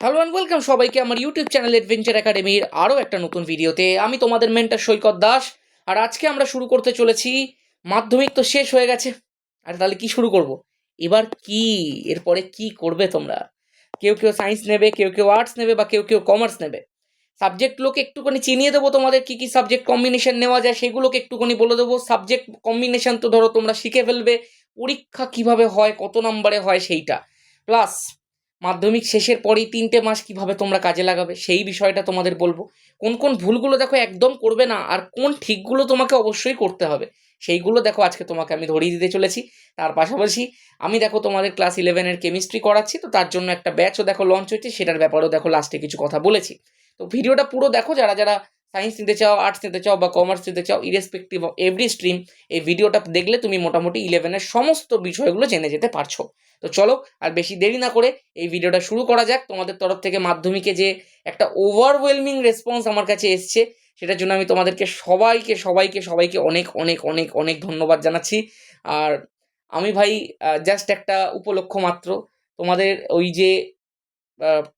Hello and welcome সবাইকে আমার YouTube channel adventure একাডেমির আরও একটা নতুন ভিডিওতে। আমি তোমাদের মেন্টর সৈকত দাস। আর আজকে আমরা শুরু করতে চলেছি। মাধ্যমিক তো শেষ হয়ে গেছে, আর তাহলে কি শুরু করব এবার? কি এরপরে কি করবে তোমরা? কেউ কেউ সায়েন্স নেবে, কেউ কেউ আর্টস নেবে, বা কেউ কেউ কমার্স নেবে। সাবজেক্টগুলোকে একটুখানি চিনিয়ে দেবো তোমাদের, কী কী সাবজেক্ট কম্বিনেশন নেওয়া যায় সেগুলোকে একটুখানি বলে দেবো। সাবজেক্ট কম্বিনেশন তো ধরো তোমরা শিখে ফেলবে, পরীক্ষা কিভাবে হয়, কত নম্বরে হয় সেইটা, প্লাস মাধ্যমিক শেষের পরেই 3টে মাস কিভাবে তোমরা কাজে লাগাবে সেই বিষয়টা তোমাদের বলবো। কোন কোন ভুলগুলো দেখো একদম করবে না, আর কোন ঠিকগুলো তোমাকে অবশ্যই করতে হবে সেইগুলো দেখো আজকে তোমাকে আমি ধরিয়ে দিতে চলেছি। তার পাশাপাশি আমি দেখো তোমাদের ক্লাস 11-এর কেমিস্ট্রি করাচ্ছি, তো তার জন্য একটা ব্যাচও দেখো লঞ্চ হচ্ছে, সেটার ব্যাপারেও দেখো লাস্টে কিছু কথা বলেছি। তো ভিডিওটা পুরো দেখো, যারা যারা সায়েন্স নিতে চাও, আর্টস নিতে চাও, বা কমার্স নিতে চাও, ইরেসপেক্টিভ অফ এভরি স্ট্রিম, এই ভিডিওটা দেখলে তুমি মোটামুটি 11-এর সমস্ত বিষয়গুলো জেনে যেতে পারছো। তো চলো আর বেশি দেরি না করে এই ভিডিওটা শুরু করা যাক। তোমাদের তরফ থেকে মাধ্যমিকে যে একটা ওভারওয়েলমিং রেসপন্স আমার কাছে এসছে, সেটার জন্য আমি তোমাদেরকে সবাইকে সবাইকে সবাইকে অনেক অনেক অনেক অনেক ধন্যবাদ জানাচ্ছি। আর আমি ভাই জাস্ট একটা উপলক্ষ মাত্র, তোমাদের ওই যে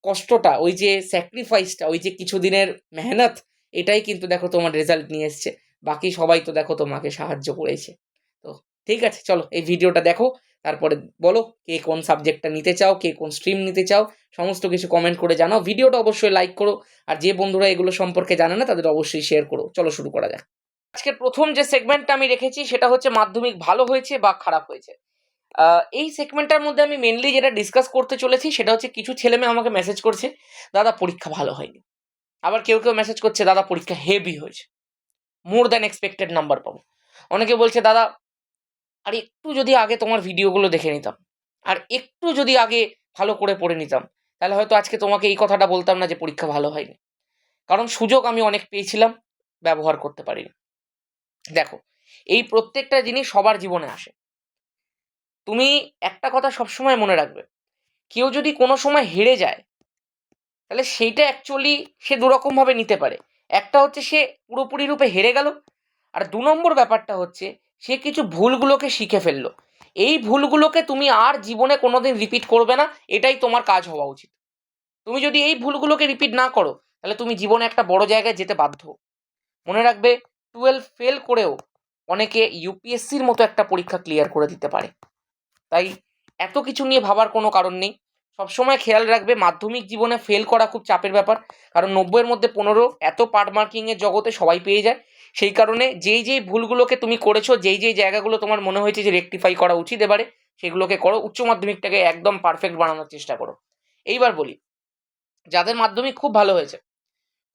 কষ্টটা, ওই যে স্যাক্রিফাইসটা, ওই যে কিছুদিনের মেহনত, এটাই কিন্তু দেখো তোমার রেজাল্ট নিয়ে এসছে। বাকি সবাই তো দেখো তোমাকে সাহায্য করেছে। তো ঠিক আছে, চলো এই ভিডিওটা দেখো, তারপরে বলো কে কোন সাবজেক্টটা নিতে চাও, কে কোন স্ট্রিম নিতে চাও, সমস্ত কিছু কমেন্ট করে জানাও। ভিডিওটা অবশ্যই লাইক করো, আর যে বন্ধুরা এগুলো সম্পর্কে জানে না তাদের অবশ্যই শেয়ার করো। চলো শুরু করা যাক। আজকের প্রথম যে সেগমেন্টটা আমি রেখেছি সেটা হচ্ছে মাধ্যমিক ভালো হয়েছে বা খারাপ হয়েছে। এই সেগমেন্টটার মধ্যে আমি মেনলি যেটা ডিসকাস করতে চলেছি সেটা হচ্ছে, কিছু ছেলেমেয়ে আমাকে মেসেজ করছে, দাদা পরীক্ষা ভালো হয়নি। আবার কেউ কেউ মেসেজ করছে, দাদা পরীক্ষা হেভি হয়েছে, মোর দ্যান এক্সপেক্টেড নাম্বার পাবো। অনেকে বলছে, দাদা আর একটু যদি আগে তোমার ভিডিওগুলো দেখে নিতাম, আর একটু যদি আগে ভালো করে পড়ে নিতাম, তাহলে হয়তো আজকে তোমাকে এই কথাটা বলতাম না যে পরীক্ষা ভালো হয়নি। কারণ সুযোগ আমি অনেক পেয়েছিলাম, ব্যবহার করতে পারিনি। দেখো, এই প্রত্যেকটা জিনিস সবার জীবনে আসে। তুমি একটা কথা সবসময় মনে রাখবে, কেউ যদি কোনো সময় হেরে যায়, তাহলে সেইটা অ্যাকচুয়ালি সে দুরকমভাবে নিতে পারে। একটা হচ্ছে সে পুরোপুরি রূপে হেরে গেল, আর 2 নম্বর ব্যাপারটা হচ্ছে সে কিছু ভুলগুলোকে শিখে ফেললো। এই ভুলগুলোকে তুমি আর জীবনে কোনোদিন রিপিট করবে না, এটাই তোমার কাজ হওয়া উচিত। তুমি যদি এই ভুলগুলোকে রিপিট না করো, তাহলে তুমি জীবনে একটা বড় জায়গায় যেতে বাধ্য। মনে রাখবে, 12 ফেল করেও অনেকে ইউপিএসসির মতো একটা পরীক্ষা ক্লিয়ার করে দিতে পারে। তাই এত কিছু নিয়ে ভাবার কোনো কারণ নেই। সবসময় খেয়াল রাখবে, মাধ্যমিক জীবনে ফেল করা খুব চাপের ব্যাপার, কারণ 90-এর মধ্যে 15 এত পার্ট মার্কিংয়ের জগতে সবাই পেয়ে যায়। সেই কারণে যেই যেই ভুলগুলোকে তুমি করেছো, যেই যেই জায়গাগুলো তোমার মনে হয়েছে যে রেকটিফাই করা উচিত এবারে, সেগুলোকে করো। উচ্চ মাধ্যমিকটাকে একদম পারফেক্ট বানানোর চেষ্টা করো। এইবার বলি, যাদের মাধ্যমিক খুব ভালো হয়েছে,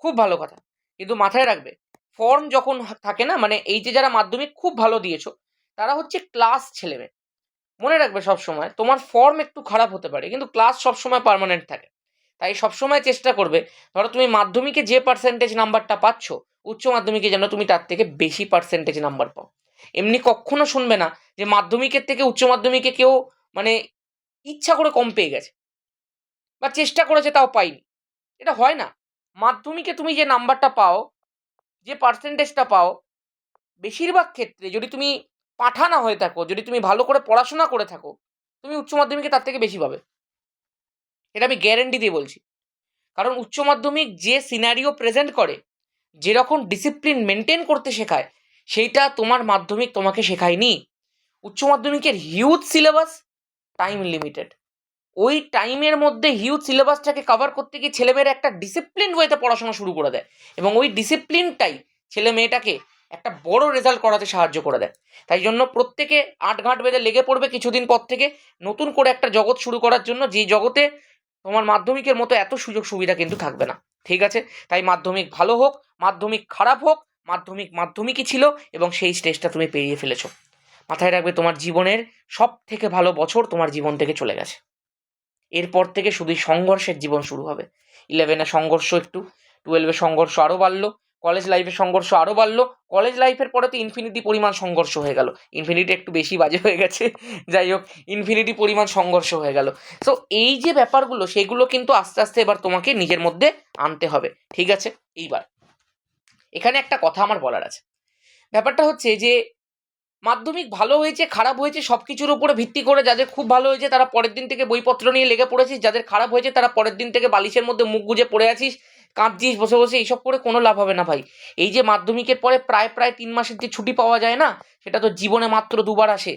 খুব ভালো কথা, কিন্তু মাথায় রাখবে, ফর্ম যখন থাকে না, মানে এই যে যারা মাধ্যমিক খুব ভালো দিয়েছো, তারা হচ্ছে ক্লাস ছেলেমেয়ে। মনে রাখবে সবসময়, তোমার ফর্ম একটু খারাপ হতে পারে, কিন্তু ক্লাস সবসময় পার্মানেন্ট থাকে। তাই সবসময় চেষ্টা করবে, ধরো তুমি মাধ্যমিকে যে পার্সেন্টেজ নাম্বারটা পাচ্ছ, উচ্চ মাধ্যমিকে যেন তুমি তার থেকে বেশি পার্সেন্টেজ নাম্বার পাও। এমনি কখনো শুনবে না যে মাধ্যমিকের থেকে উচ্চ মাধ্যমিকে কেউ মানে ইচ্ছা করে কম পেয়ে গেছে, বা চেষ্টা করেছে তাও পাইনি। এটা হয় না। মাধ্যমিকে তুমি যে নাম্বারটা পাও, যে পার্সেন্টেজটা পাও, বেশিরভাগ ক্ষেত্রে যদি তুমি পাঠা না হয়ে থাকো, যদি তুমি ভালো করে পড়াশোনা করে থাকো, তুমি উচ্চ মাধ্যমিকে তার থেকে বেশি পাবে। এটা আমি গ্যারেন্টি দিয়ে বলছি। কারণ উচ্চ মাধ্যমিক যে সিনারিও প্রেজেন্ট করে, যেরকম ডিসিপ্লিন মেনটেন করতে শেখায়, সেইটা তোমার মাধ্যমিক তোমাকে শেখায়নি। উচ্চ মাধ্যমিকের হিউজ সিলেবাস, টাইম লিমিটেড। ওই টাইমের মধ্যে হিউজ সিলেবাসটাকে কভার করতে গিয়ে ছেলেমেয়েরা একটা ডিসিপ্লিন ওয়েতে পড়াশোনা শুরু করে দেয়, এবং ওই ডিসিপ্লিনটাই ছেলে মেয়েটাকে একটা বড় রেজাল্ট করাতে সাহায্য করে দেয়। তাই জন্য প্রত্যেকে আটঘাট বেঁধে লেগে পড়বে কিছুদিন পর থেকে নতুন করে একটা জগৎ শুরু করার জন্য, যে জগতে তোমার মাধ্যমিকের মতো এত সুযোগ সুবিধা কিন্তু থাকবে না। ঠিক আছে? তাই মাধ্যমিক ভালো হোক, মাধ্যমিক খারাপ হোক, মাধ্যমিক মাধ্যমিকই ছিল, এবং সেই স্টেজটা তুমি পেরিয়ে ফেলেছো। মাথায় রাখবে, তোমার জীবনের সব থেকে ভালো বছর তোমার জীবন থেকে চলে গেছে। এরপর থেকে শুধুই সংঘর্ষের জীবন শুরু হবে। 11-এ সংঘর্ষ একটু, 12-এ সংঘর্ষ আরও বাড়লো, কলেজ লাইফে সংঘর্ষ আরও বাড়লো, কলেজ লাইফের পরে তো ইনফিনিটি পরিমাণ সংঘর্ষ হয়ে গেল। ইনফিনিটি একটু বেশি বাজে হয়ে গেছে, যাই হোক, ইনফিনিটি পরিমাণ সংঘর্ষ হয়ে গেল। সো এই যে ব্যাপারগুলো, সেগুলো কিন্তু আস্তে আস্তে এবার তোমাকে নিজের মধ্যে আনতে হবে। ঠিক আছে? এইবার এখানে একটা কথা আমার বলার আছে। ব্যাপারটা হচ্ছে যে মাধ্যমিক ভালো হয়েছে খারাপ হয়েছে সব কিছুর উপরে ভিত্তি করে যাদের খুব ভালো হয়েছে তারা পরের দিন থেকে বইপত্র নিয়ে লেগে পড়েছিস, যাদের খারাপ হয়েছে তারা পরের দিন থেকে বালিশের মধ্যে মুখ গুজে পড়ে আছিস, কাঁদছিস বসে বসে। এইসব করে কোনো লাভ হবে না ভাই। এই যে মাধ্যমিকের পরে প্রায় 3 মাসের যে ছুটি পাওয়া যায় না, সেটা তো জীবনে মাত্র 2বার আসে।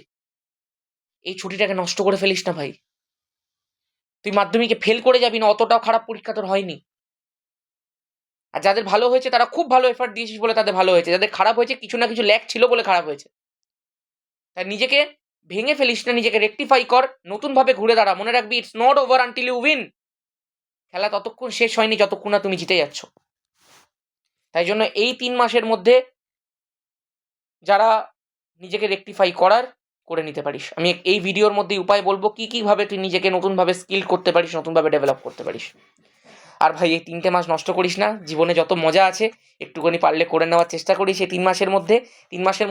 এই ছুটিটাকে নষ্ট করে ফেলিস না ভাই। তুই মাধ্যমিকে ফেল করে যাবি না, অতটাও খারাপ পরীক্ষা তোর হয়নি। আর যাদের ভালো হয়েছে তারা খুব ভালো এফার্ট দিয়েছিস বলে তাদের ভালো হয়েছে, যাদের খারাপ হয়েছে কিছু না কিছু ল্যাক ছিল বলে খারাপ হয়েছে। তাই নিজেকে ভেঙে ফেলিস না, নিজেকে রেকটিফাই কর, নতুনভাবে ঘুরে দাঁড়া। মনে রাখবি, it's not over until you win. খেলা ততক্ষণ শেষ হয়নি যতক্ষণ না তুমি জিতে যাচ্ছ। তাই জন্য এই 3 মাসের মধ্যে যারা নিজেকে রেকটিফাই করার করে নিতে পারিস, আমি এই ভিডিওর মধ্যে উপায় বলবো কি কিভাবে তুই নিজেকে নতুনভাবে স্কিল করতে পারিস, নতুনভাবে ডেভেলপ করতে পারিস। আর ভাই এই 3টে মাস নষ্ট করিস না, জীবনে যত মজা আছে একটুখানি পারলে করে নেওয়ার চেষ্টা করিস এই 3 মাসের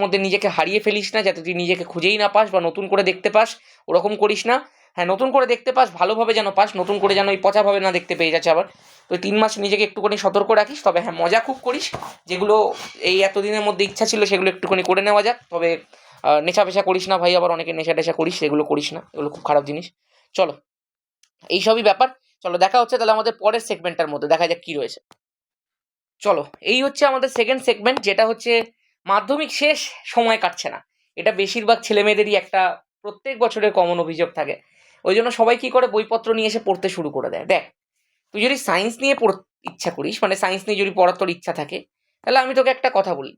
মধ্যে নিজেকে হারিয়ে ফেলিস না, যাতে তুই নিজেকে খুঁজেই না পাস বা নতুন করে দেখতে পাস, ওরকম করিস না। হ্যাঁ, নতুন করে দেখতে পাস, ভালোভাবে যেন পাস, নতুন করে যেন ওই পচাভাবে না দেখতে পেয়ে যাচ্ছে আবার। তো 3 মাস নিজেকে একটুখানি সতর্ক রাখিস। তবে হ্যাঁ, মজা খুব করিস, যেগুলো এই এতদিনের মধ্যে ইচ্ছা ছিল সেগুলো একটুখানি করে নেওয়া যাক। তবে নেশা পেশা করিস না ভাই, আবার অনেকে নেশা টেশা করিস, সেগুলো করিস না, এগুলো খুব খারাপ জিনিস। চলো, এইসবই ব্যাপার। চলো দেখা হচ্ছে তাহলে আমাদের পরের সেগমেন্টটার মধ্যে, দেখা যাক কি রয়েছে। চলো, এই হচ্ছে আমাদের সেকেন্ড সেগমেন্ট, যেটা হচ্ছে মাধ্যমিক শেষ, সময় কাটছে না। এটা বেশিরভাগ ছেলেমেয়েদেরই একটা প্রত্যেক বছরের কমন অভিযোগ থাকে। ওই জন্য সবাই কি করে, বইপত্র নিয়ে এসে পড়তে শুরু করে দেয়। দেখ, তুই যদি সায়েন্স নিয়ে ইচ্ছা করিস, মানে সায়েন্স নিয়ে যদি পড়ার তোর ইচ্ছা থাকে, তাহলে আমি তোকে একটা কথা বলি,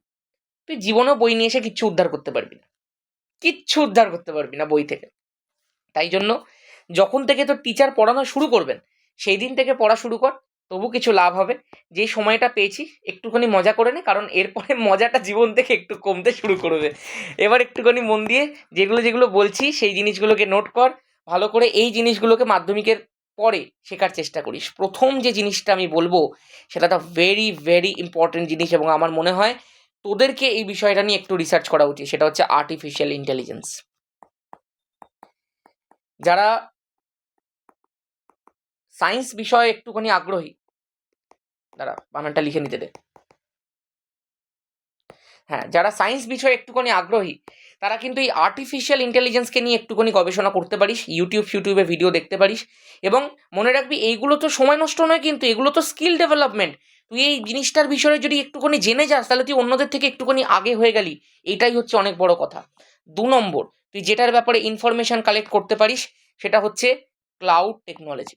তুই জীবনেও বই নিয়ে এসে কিচ্ছু উদ্ধার করতে পারবি না, কিচ্ছু উদ্ধার করতে পারবি না বই থেকে। তাই জন্য যখন থেকে তোর টিচার পড়ানো শুরু করবেন সেই দিন থেকে পড়া শুরু কর, তবু কিছু লাভ হবে। যে সময়টা পেয়েছি একটুখানি মজা করে নে, কারণ এরপরে মজাটা জীবন থেকে একটু কমতে শুরু করবে। এবার একটুখানি মন দিয়ে যেগুলো যেগুলো বলছি সেই জিনিসগুলোকে নোট কর ভালো করে। এই জিনিসগুলোকে মাধ্যমিকের পরে শেখার চেষ্টা করিস। প্রথম যে জিনিসটা আমি বলবো সেটা তো ভেরি ভেরি ইম্পর্টেন্ট জিনিস, এবং আমার মনে হয় তোদেরকে এই বিষয়টা নিয়ে একটু রিসার্চ করা উচিত। সেটা হচ্ছে আর্টিফিশিয়াল ইন্টেলিজেন্স। যারা সায়েন্স বিষয়ে একটুখানি আগ্রহী, দাঁড়া বানানটা লিখে নিতে দে, হ্যাঁ, যারা সায়েন্স বিষয়ে একটুখানি আগ্রহী তারা কিন্তু এই আর্টিফিশিয়াল ইন্টেলিজেন্সকে নিয়ে একটুখানি গবেষণা করতে পারিস, ইউটিউবে ভিডিও দেখতে পারিস। এবং মনে রাখবি, এইগুলো তো সময় নষ্ট নয়, কিন্তু এগুলো তো স্কিল ডেভেলপমেন্ট। তুই এই জিনিসটার বিষয়ে যদি একটুখানি জেনে যাস তাহলে তুই অন্যদের থেকে একটুখানি আগে হয়ে গেলি, এইটাই হচ্ছে অনেক বড় কথা। 2 নম্বর, তুই যেটার ব্যাপারে ইনফরমেশন কালেক্ট করতে পারিস সেটা হচ্ছে ক্লাউড টেকনোলজি।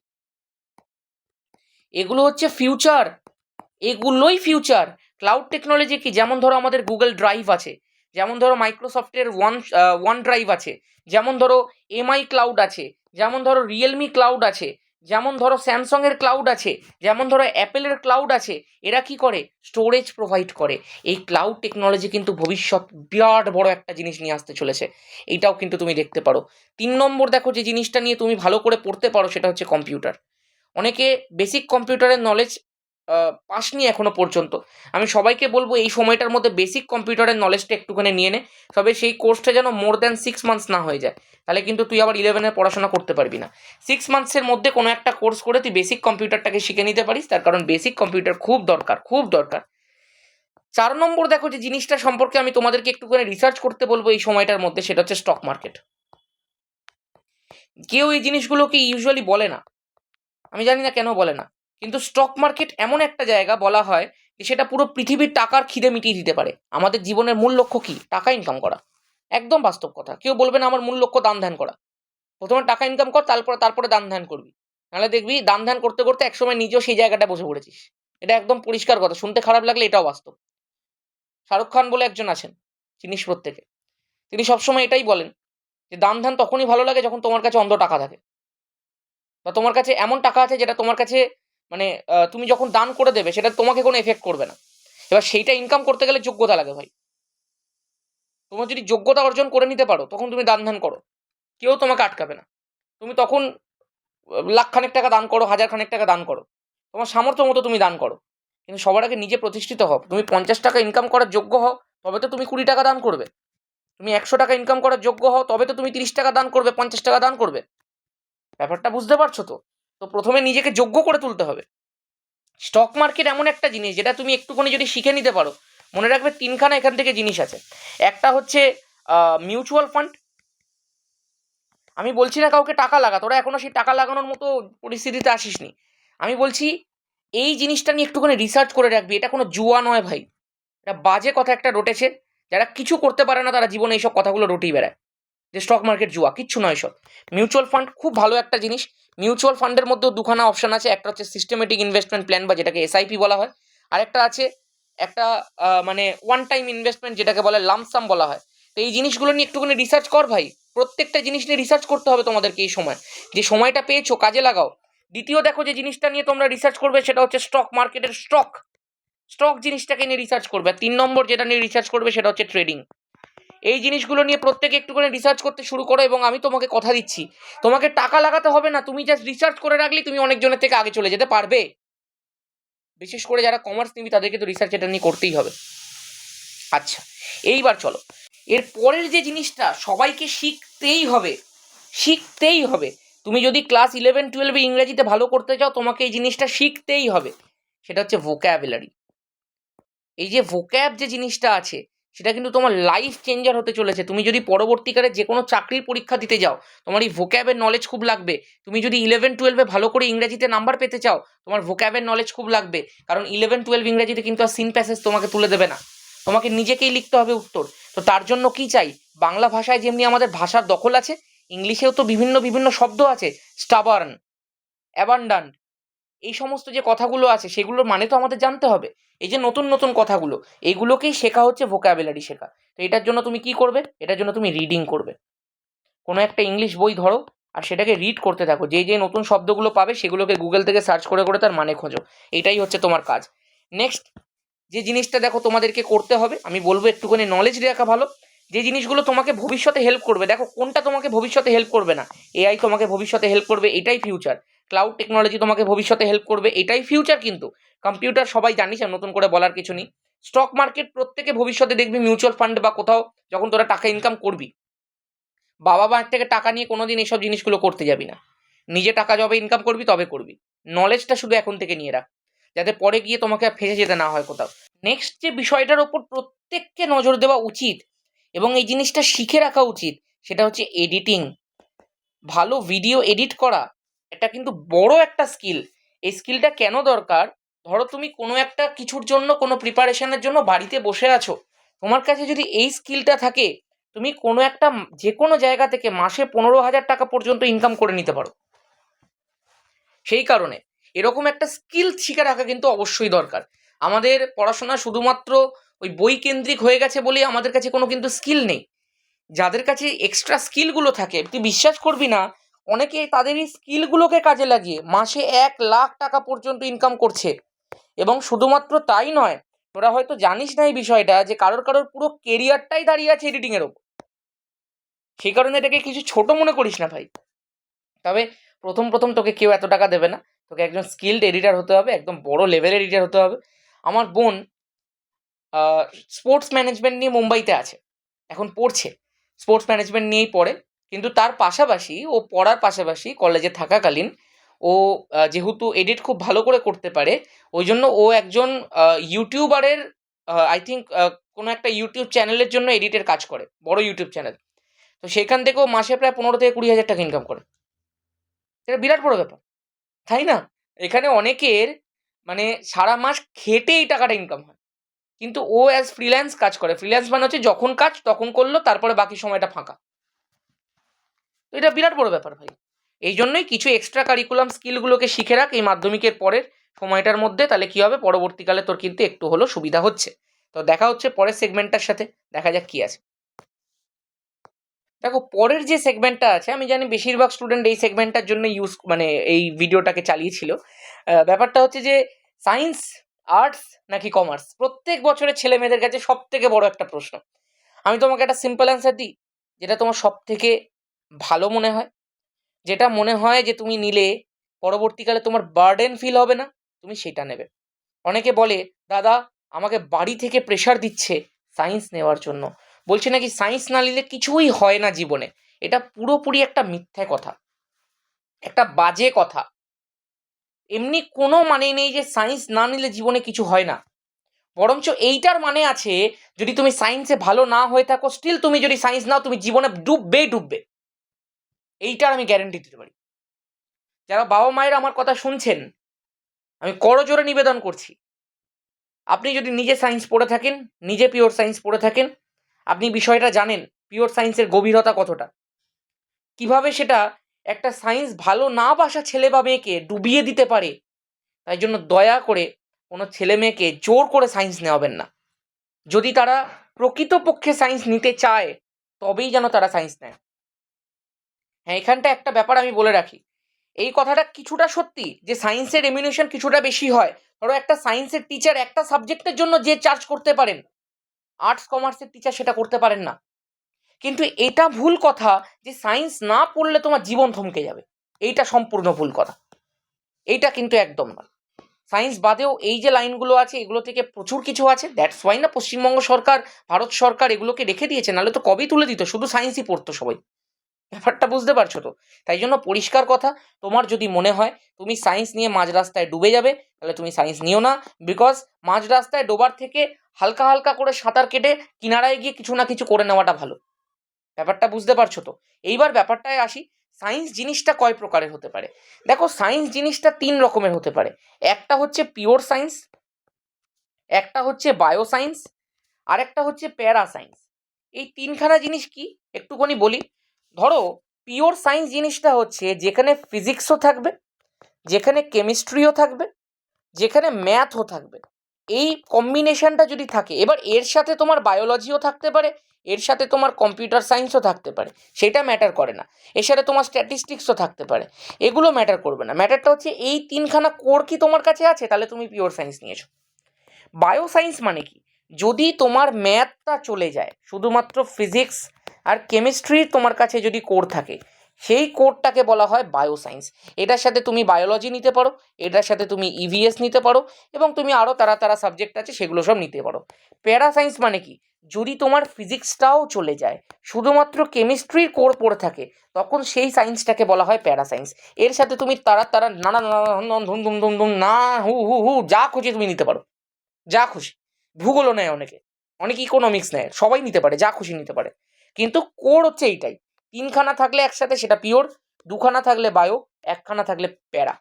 এগুলো হচ্ছে ফিউচার, এগুলোই ফিউচার। ক্লাউড টেকনোলজি কি, যেমন ধরো আমাদের গুগল ড্রাইভ আছে, যেমন ধরো মাইক্রোসফটের ওয়ান ড্রাইভ আছে, যেমন ধরো এমআই ক্লাউড আছে, যেমন ধরো রিয়েলমি ক্লাউড আছে, যেমন ধরো স্যামসংয়ের ক্লাউড আছে, যেমন ধরো অ্যাপেলের ক্লাউড আছে। এরা কি করে, স্টোরেজ প্রোভাইড করে। এই ক্লাউড টেকনোলজি কিন্তু ভবিষ্যৎ বিরাট বড় একটা জিনিস নিয়ে আসতে চলেছে, এইটাও কিন্তু তুমি দেখতে পারো। 3 নম্বর, দেখো যে জিনিসটা নিয়ে তুমি ভালো করে পড়তে পারো সেটা হচ্ছে কম্পিউটার। অনেকে বেসিক কম্পিউটারের নলেজ পাসনি এখনো পর্যন্ত। আমি সবাইকে বলবো এই সময়টার মধ্যে বেসিক কম্পিউটারের নলেজটা একটুখানি নিয়ে নে। তবে সেই কোর্সটা যেন মোর দ্যান 6 মান্থস না হয়ে যায়, তাহলে কিন্তু তুই আবার 11-এর পড়াশোনা করতে পারবি না। 6 মান্থসের মধ্যে কোনো একটা কোর্স করে তুই বেসিক কম্পিউটারটাকে শিখে নিতে পারিস, তার কারণ বেসিক কম্পিউটার খুব দরকার, খুব দরকার। 4 নম্বর, দেখো যে জিনিসটা সম্পর্কে আমি তোমাদেরকে একটুখানি রিসার্চ করতে বলবো এই সময়টার মধ্যে, সেটা হচ্ছে স্টক মার্কেট। কেউ এই জিনিসগুলোকে ইউজুয়ালি বলে না, আমি জানি না কেন বলে না, কিন্তু স্টক মার্কেট এমন একটা জায়গা বলা হয় যে সেটা পুরো পৃথিবীর টাকার খিদে মিটিয়ে দিতে পারে। আমাদের জীবনের মূল লক্ষ্য কি, টাকা ইনকাম করা, একদম বাস্তব কথা। কেউ বলবে না আমার মূল লক্ষ্য দান ধ্যান করা। প্রথমে টাকা ইনকাম কর, তারপরে দান ধ্যান করবি, নাহলে দেখবি দান ধ্যান করতে করতে একসময় নিজেও সেই জায়গাটা বসে পড়েছিস। এটা একদম পরিষ্কার কথা, শুনতে খারাপ লাগলে এটাও বাস্তব। শাহরুখ খান বলে একজন আছেন, চিনিস প্রত্যেকে, তিনি সবসময় এটাই বলেন যে দান ধ্যান তখনই ভালো লাগে যখন তোমার কাছে অন্ধ টাকা থাকে, বা তোমার কাছে এমন টাকা আছে যেটা তোমার কাছে মানে তুমি যখন দান করে দেবে সেটা তোমাকে কোনো এফেক্ট করবে না। এবার সেইটা ইনকাম করতে গেলে যোগ্যতা লাগে ভাই। তোমার যদি যোগ্যতা অর্জন করে নিতে পারো তখন তুমি দান ধ্যান করো, কেউ তোমাকে আটকাবে না। তুমি তখন লাখখানেক টাকা দান করো, হাজারখানেক টাকা দান করো, তোমার সামর্থ্য মতো তুমি দান করো। কিন্তু সবার আগে নিজে প্রতিষ্ঠিত হও। তুমি 50 টাকা ইনকাম করার যোগ্য হও, তবে তো তুমি 20 টাকা দান করবে। তুমি 100 টাকা ইনকাম করার যোগ্য হও, তবে তো তুমি 30 টাকা দান করবে, 50 টাকা দান করবে। ব্যাপারটা বুঝতে পারছো তো? তো প্রথমে নিজেকে যোগ্য করে তুলতে হবে। স্টক মার্কেট এমন একটা জিনিস যেটা তুমি একটুখানি যদি শিখে নিতে পারো, মনে রাখবে 3খানা এখান থেকে জিনিস আছে। একটা হচ্ছে মিউচুয়াল ফান্ড, আমি বলছি না কাউকে টাকা লাগা, তোরা এখনো সেই টাকা লাগানোর মতো পরিস্থিতিতে আসিসনি। আমি বলছি এই জিনিসটা নিয়ে একটুখানি রিসার্চ করে রাখবি, এটা কোনো জুয়া নয় ভাই, এটা বাজে কথা একটা রটেছে। যারা কিছু করতে পারে না তারা জীবনে এইসব কথাগুলো রটেই বেড়ায় যে স্টক মার্কেট জুয়া, কিচ্ছু নয় সব। মিউচুয়াল ফান্ড খুব ভালো একটা জিনিস। মিউচুয়াল ফান্ডের মধ্যেও দুখানা অপশন আছে, একটা হচ্ছে সিস্টেমেটিক ইনভেস্টমেন্ট প্ল্যান বা যেটাকে এসআইপি বলা হয়, আরেকটা আছে একটা মানে ওয়ান টাইম ইনভেস্টমেন্ট যেটাকে বলে লামসাম বলা হয়। তো এই জিনিসগুলো নিয়ে একটুখানি রিসার্চ কর ভাই, প্রত্যেকটা জিনিস নিয়ে রিসার্চ করতে হবে তোমাদেরকে এই সময়, যে সময়টা পেয়েছো কাজে লাগাও। দ্বিতীয় দেখো যে জিনিসটা নিয়ে তোমরা রিসার্চ করবে সেটা হচ্ছে স্টক মার্কেটের স্টক, স্টক জিনিসটাকে নিয়ে রিসার্চ করবে। আর 3 নম্বর যেটা নিয়ে রিসার্চ করবে সেটা হচ্ছে ট্রেডিং। এই জিনিসগুলো নিয়ে প্রত্যেকে একটু করে রিসার্চ করতে শুরু করো, এবং আমি তোমাকে কথা দিচ্ছি তোমাকে টাকা লাগাতে হবে না, তুমি জাস্ট রিসার্চ করে রাখলেই তুমি অনেকজনের থেকে আগে চলে যেতে পারবে। বিশেষ করে যারা কমার্স নিবি তাদেরকে তো রিসার্চ এটা নিয়ে করতেই হবে। আচ্ছা, এইবার চলো এর পরের যে জিনিসটা সবাইকে শিখতেই হবে, শিখতেই হবে। তুমি যদি ক্লাস 11-12 ইংরেজিতে ভালো করতে চাও তোমাকে এই জিনিসটা শিখতেই হবে, সেটা হচ্ছে ভোক্যাবুলারি। এই যে ভোক্যাব যে জিনিসটা আছে সেটা কিন্তু তোমার লাইফ চেঞ্জার হতে চলেছে। তুমি যদি পরবর্তীকালে যে কোনো চাকরির পরীক্ষা দিতে যাও তোমার এই ভোক্যাবের নলেজ খুব লাগবে। তুমি যদি 11-12 ভালো করে ইংরেজিতে নাম্বার পেতে চাও তোমার ভোক্যাবের নলেজ খুব লাগবে, কারণ 11-12 ইংরেজিতে কিন্তু আর সিন প্যাসেজ তোমাকে তুলে দেবে না, তোমাকে নিজেকেই লিখতে হবে উত্তর। তো তার জন্য কি চাই, বাংলা ভাষায় যেমনি আমাদের ভাষার দখল আছে, ইংলিশেও তো বিভিন্ন বিভিন্ন শব্দ আছে, স্টাবার্ন, অ্যাবান্ডান্ট, এই সমস্ত যে কথাগুলো আছে সেগুলোর মানে তো আমাদের জানতে হবে। এই যে নতুন নতুন কথাগুলো এইগুলোকেই শেখা হচ্ছে ভোকাবুলারি শেখা। তো এটার জন্য তুমি কি করবে, এটার জন্য তুমি রিডিং করবে। কোনো একটা ইংলিশ বই ধরো আর সেটাকে রিড করতে থাকো, যে যে নতুন শব্দগুলো পাবে সেগুলোকে গুগল থেকে সার্চ করে করে তার মানে খোঁজো, এটাই হচ্ছে তোমার কাজ। নেক্সট যে জিনিসটা দেখো তোমাদেরকে করতে হবে, আমি বলবো একটুখানি নলেজ রাখা ভালো, যে জিনিসগুলো তোমাকে ভবিষ্যতে হেল্প করবে। দেখো কোনটা তোমাকে ভবিষ্যতে হেল্প করবে না, এআই তোমাকে ভবিষ্যতে হেল্প করবে এটাই ফিউচার, ক্লাউড টেকনোলজি তোমাকে ভবিষ্যতে হেল্প করবে এটাই ফিউচার, কিন্তু কম্পিউটার সবাই জানিস আর নতুন করে বলার কিছু নেই। স্টক মার্কেট প্রত্যেকে ভবিষ্যতে দেখবি মিউচুয়াল ফান্ড বা কোথাও যখন তোরা টাকা ইনকাম করবি, বাবা মায়ের থেকে টাকা নিয়ে কোনোদিন এইসব জিনিসগুলো করতে যাবি না, নিজে টাকা যবে ইনকাম করবি তবে করবি। নলেজটা শুধু এখন থেকে নিয়ে রাখ, যাতে পরে গিয়ে তোমাকে আর ফেসে যেতে না হয় কোথাও। নেক্সট যে বিষয়টার ওপর প্রত্যেককে নজর দেওয়া উচিত এবং এই জিনিসটা শিখে রাখা উচিত সেটা হচ্ছে এডিটিং। ভালো ভিডিও এডিট করা এটা কিন্তু বড় একটা স্কিল। এই স্কিলটা কেন দরকার, ধরো তুমি কোনো একটা কিছুর জন্য কোনো প্রিপারেশনের জন্য বাড়িতে বসে আছো, তোমার কাছে যদি এই স্কিলটা থাকে তুমি কোনো একটা যে কোনো জায়গা থেকে মাসে 15,000 টাকা পর্যন্ত ইনকাম করে নিতে পারো। সেই কারণে এরকম একটা স্কিল শিখে রাখা কিন্তু অবশ্যই দরকার। আমাদের পড়াশোনা শুধুমাত্র ওই বই কেন্দ্রিক হয়ে গেছে বলেই আমাদের কাছে কোনো কিন্তু স্কিল নেই। যাদের কাছে এক্সট্রা স্কিলগুলো থাকে তুই বিশ্বাস করবি না, অনেকে তাদের এই স্কিলগুলোকে কাজে লাগিয়ে মাসে 1,00,000 টাকা পর্যন্ত ইনকাম করছে। এবং শুধুমাত্র তাই নয়, তোরা হয়তো জানিস না এই বিষয়টা, যে কারোর কারোর পুরো কেরিয়ারটাই দাঁড়িয়ে আছে এডিটিংয়ের ওপর। সেই কারণে এটাকে কিছু ছোট মনে করিস না ভাই। তবে প্রথম প্রথম তোকে কেউ এত টাকা দেবে না, তোকে একজন স্কিলড এডিটার হতে হবে, একদম বড় লেভেলের এডিটার হতে হবে। আমার বোন স্পোর্টস ম্যানেজমেন্ট নিয়ে মুম্বাইতে আছে, এখন পড়ছে, স্পোর্টস ম্যানেজমেন্ট নিয়েই পড়ে। কিন্তু তার পাশাপাশি ও পড়ার পাশাপাশি কলেজে থাকাকালীন ও যেহেতু এডিট খুব ভালো করে করতে পারে ওই জন্য ও একজন ইউটিউবারের, আই থিঙ্ক কোনো একটা ইউটিউব চ্যানেলের জন্য এডিটের কাজ করে, বড় ইউটিউব চ্যানেল। তো সেখান থেকেও মাসে প্রায় 15,000 থেকে 20,000 টাকা ইনকাম করে। এটা বিরাট বড় ব্যাপার, তাই না? এখানে অনেকের মানে সারা মাস খেটে এই টাকাটা ইনকাম হয়, কিন্তু ও অ্যাজ ফ্রিল্যান্স কাজ করে। ফ্রিল্যান্স মানে হচ্ছে যখন কাজ তখন করলো, তারপরে বাকি সময়টা ফাঁকা। তো এটা বিরাট বড় ব্যাপার ভাই। এই জন্যই কিছু এক্সট্রা কারিকুলাম স্কিলগুলোকে শিখে রাখ এই মাধ্যমিকের পরের সময়টার মধ্যে, তাহলে কি হবে পরবর্তীকালে তোর কিন্তু একটু হলেও সুবিধা হচ্ছে। তো দেখা হচ্ছে পরের সেগমেন্টটার সাথে, দেখা যাক কি আছে। দেখো পরের যে সেগমেন্টটা আছে, আমি জানি বেশিরভাগ স্টুডেন্ট এই সেগমেন্টটার জন্য মানে এই ভিডিওটাকে চালিয়েছিল। ব্যাপারটা হচ্ছে যে সায়েন্স, আর্টস নাকি কমার্স, প্রত্যেক বছরের ছেলে মেয়েদের কাছে সব থেকে বড় একটা প্রশ্ন। আমি তোমাকে একটা সিম্পল অ্যান্সার দিই, যেটা তোমার সব থেকে ভালো মনে হয়, যেটা মনে হয় যে তুমি নিলে পরবর্তীকালে তোমার বার্ডেন ফিল হবে না, তুমি সেটা নেবে। অনেকে বলে দাদা আমাকে বাড়ি থেকে প্রেশার দিচ্ছে সায়েন্স নেওয়ার জন্য, বলছে নাকি সায়েন্স না নিলে কিছুই হয় না জীবনে। এটা পুরোপুরি একটা মিথ্যে কথা, একটা বাজে কথা। এমনি কোনো মানে নেই যে সায়েন্স না নিলে জীবনে কিছু হয় না। বরঞ্চ এইটার মানে আছে যদি তুমি সায়েন্সে ভালো না হয়ে থাকো, স্টিল তুমি যদি সায়েন্স নাও, তুমি জীবনে ডুববে। এইটার আমি গ্যারেন্টি দিতে পারি। যারা বাবা মায়ের আমার কথা শুনছেন, আমি করজোরে নিবেদন করছি, আপনি যদি নিজে সায়েন্স পড়ে থাকেন, নিজে পিওর সায়েন্স পড়ে থাকেন, আপনি বিষয়টা জানেন পিওর সায়েন্সের গভীরতা কতটা, কিভাবে সেটা একটা সায়েন্স ভালো না বাসা ছেলে বা মেয়েকে ডুবিয়ে দিতে পারে। তাই জন্য দয়া করে কোনো ছেলে মেয়েকে জোর করে সায়েন্স নেওয়াবেন না। যদি তারা প্রকৃতপক্ষে সায়েন্স নিতে চায়, তবেই যেন তারা সায়েন্স নেয়। হ্যাঁ, এখানটা একটা ব্যাপার আমি বলে রাখি, এই কথাটা কিছুটা সত্যি যে সায়েন্সের রেমিউনেশন কিছুটা বেশি হয়। ধরো একটা সায়েন্সের টিচার একটা সাবজেক্টের জন্য যে চার্জ করতে পারেন, আর্টস কমার্সের টিচার সেটা করতে পারেন না। কিন্তু এটা ভুল কথা যে সায়েন্স না পড়লে তোমার জীবন থমকে যাবে, এইটা সম্পূর্ণ ভুল কথা। এইটা কিন্তু একদম নয়। সায়েন্স বাদেও এই যে লাইনগুলো আছে, এগুলো থেকে প্রচুর কিছু আছে। দ্যাটস ওয়াই না পশ্চিমবঙ্গ সরকার, ভারত সরকার এগুলোকে রেখে দিয়েছে, নাহলে তো কবেই তুলে দিত, শুধু সায়েন্সই পড়তো সবাই। ব্যাপারটা বুঝতে পারছো তো? তাই জন্য পরিষ্কার কথা, তোমার যদি মনে হয় তুমি সায়েন্স নিয়ে মাঝ রাস্তায় ডুবে যাবে, তাহলে তুমি সায়েন্স নিও না। বিকজ মাঝ রাস্তায় ডোবার থেকে হালকা হালকা করে সাঁতার কেটে কিনারায় গিয়ে কিছু না কিছু করে নেওয়াটা ভালো। ব্যাপারটা বুঝতে পারছো তো? এইবার ব্যাপারটায় আসি, সায়েন্স জিনিসটা কয় প্রকারের হতে পারে। দেখো, সায়েন্স জিনিসটা 3 রকমের হতে পারে। একটা হচ্ছে পিওর সায়েন্স, একটা হচ্ছে বায়ো সায়েন্স, আর একটা হচ্ছে প্যারা সায়েন্স। এই 3খানা জিনিস কি একটুখানি বলি। ধরো, পিওর সায়েন্স জিনিসটা হচ্ছে যেখানে ফিজিক্সও থাকবে, যেখানে কেমিস্ট্রিও থাকবে, যেখানে ম্যাথও থাকবে। এই কম্বিনেশনটা যদি থাকে, এবার এর সাথে তোমার বায়োলজিও থাকতে পারে, এর সাথে তোমার কম্পিউটার সায়েন্সও থাকতে পারে, সেটা ম্যাটার করে না। এর সাথে তোমার স্ট্যাটিস্টিক্সও থাকতে পারে, এগুলো ম্যাটার করবে না। ম্যাটারটা হচ্ছে এই 3খানা কোর কি তোমার কাছে আছে, তাহলে তুমি পিওর সায়েন্স নিয়েছো। বায়ো সায়েন্স মানে কি, যদি তোমার ম্যাথটা চলে যায়, শুধুমাত্র ফিজিক্স আর কেমিস্ট্রি তোমার কাছে যদি কোর থাকে, সেই কোরটাকে বলা হয় বায়ো সায়েন্স। এটার সাথে তুমি বায়োলজি নিতে পারো, এটার সাথে তুমি ইভিএস নিতে পারো, এবং তুমি আরও তারা সাবজেক্ট আছে সেগুলো সব নিতে পারো। প্যারা সায়েন্স মানে কি, যদি তোমার ফিজিক্সটাও চলে যায়, শুধুমাত্র কেমিস্ট্রির কোর পড়ে থাকে, তখন সেই সায়েন্সটাকে বলা হয় প্যারা সায়েন্স। এর সাথে তুমি তারা নানা নানা ধুম ধুম ধুম ধুম না হু হু হু যা খুঁজে তুমি নিতে পারো, যা খুশি। ভূগোলও নেয় অনেকে, অনেকে ইকোনমিক্স নেয়, সবাই নিতে পারে, যা খুশি নিতে পারে। কিন্তু কোর হচ্ছে এইটাই, 3খানা থাকলে একসাথে সেটা পিওর, 2খানা থাকলে বায়ো, 1খানা থাকলে প্যারা।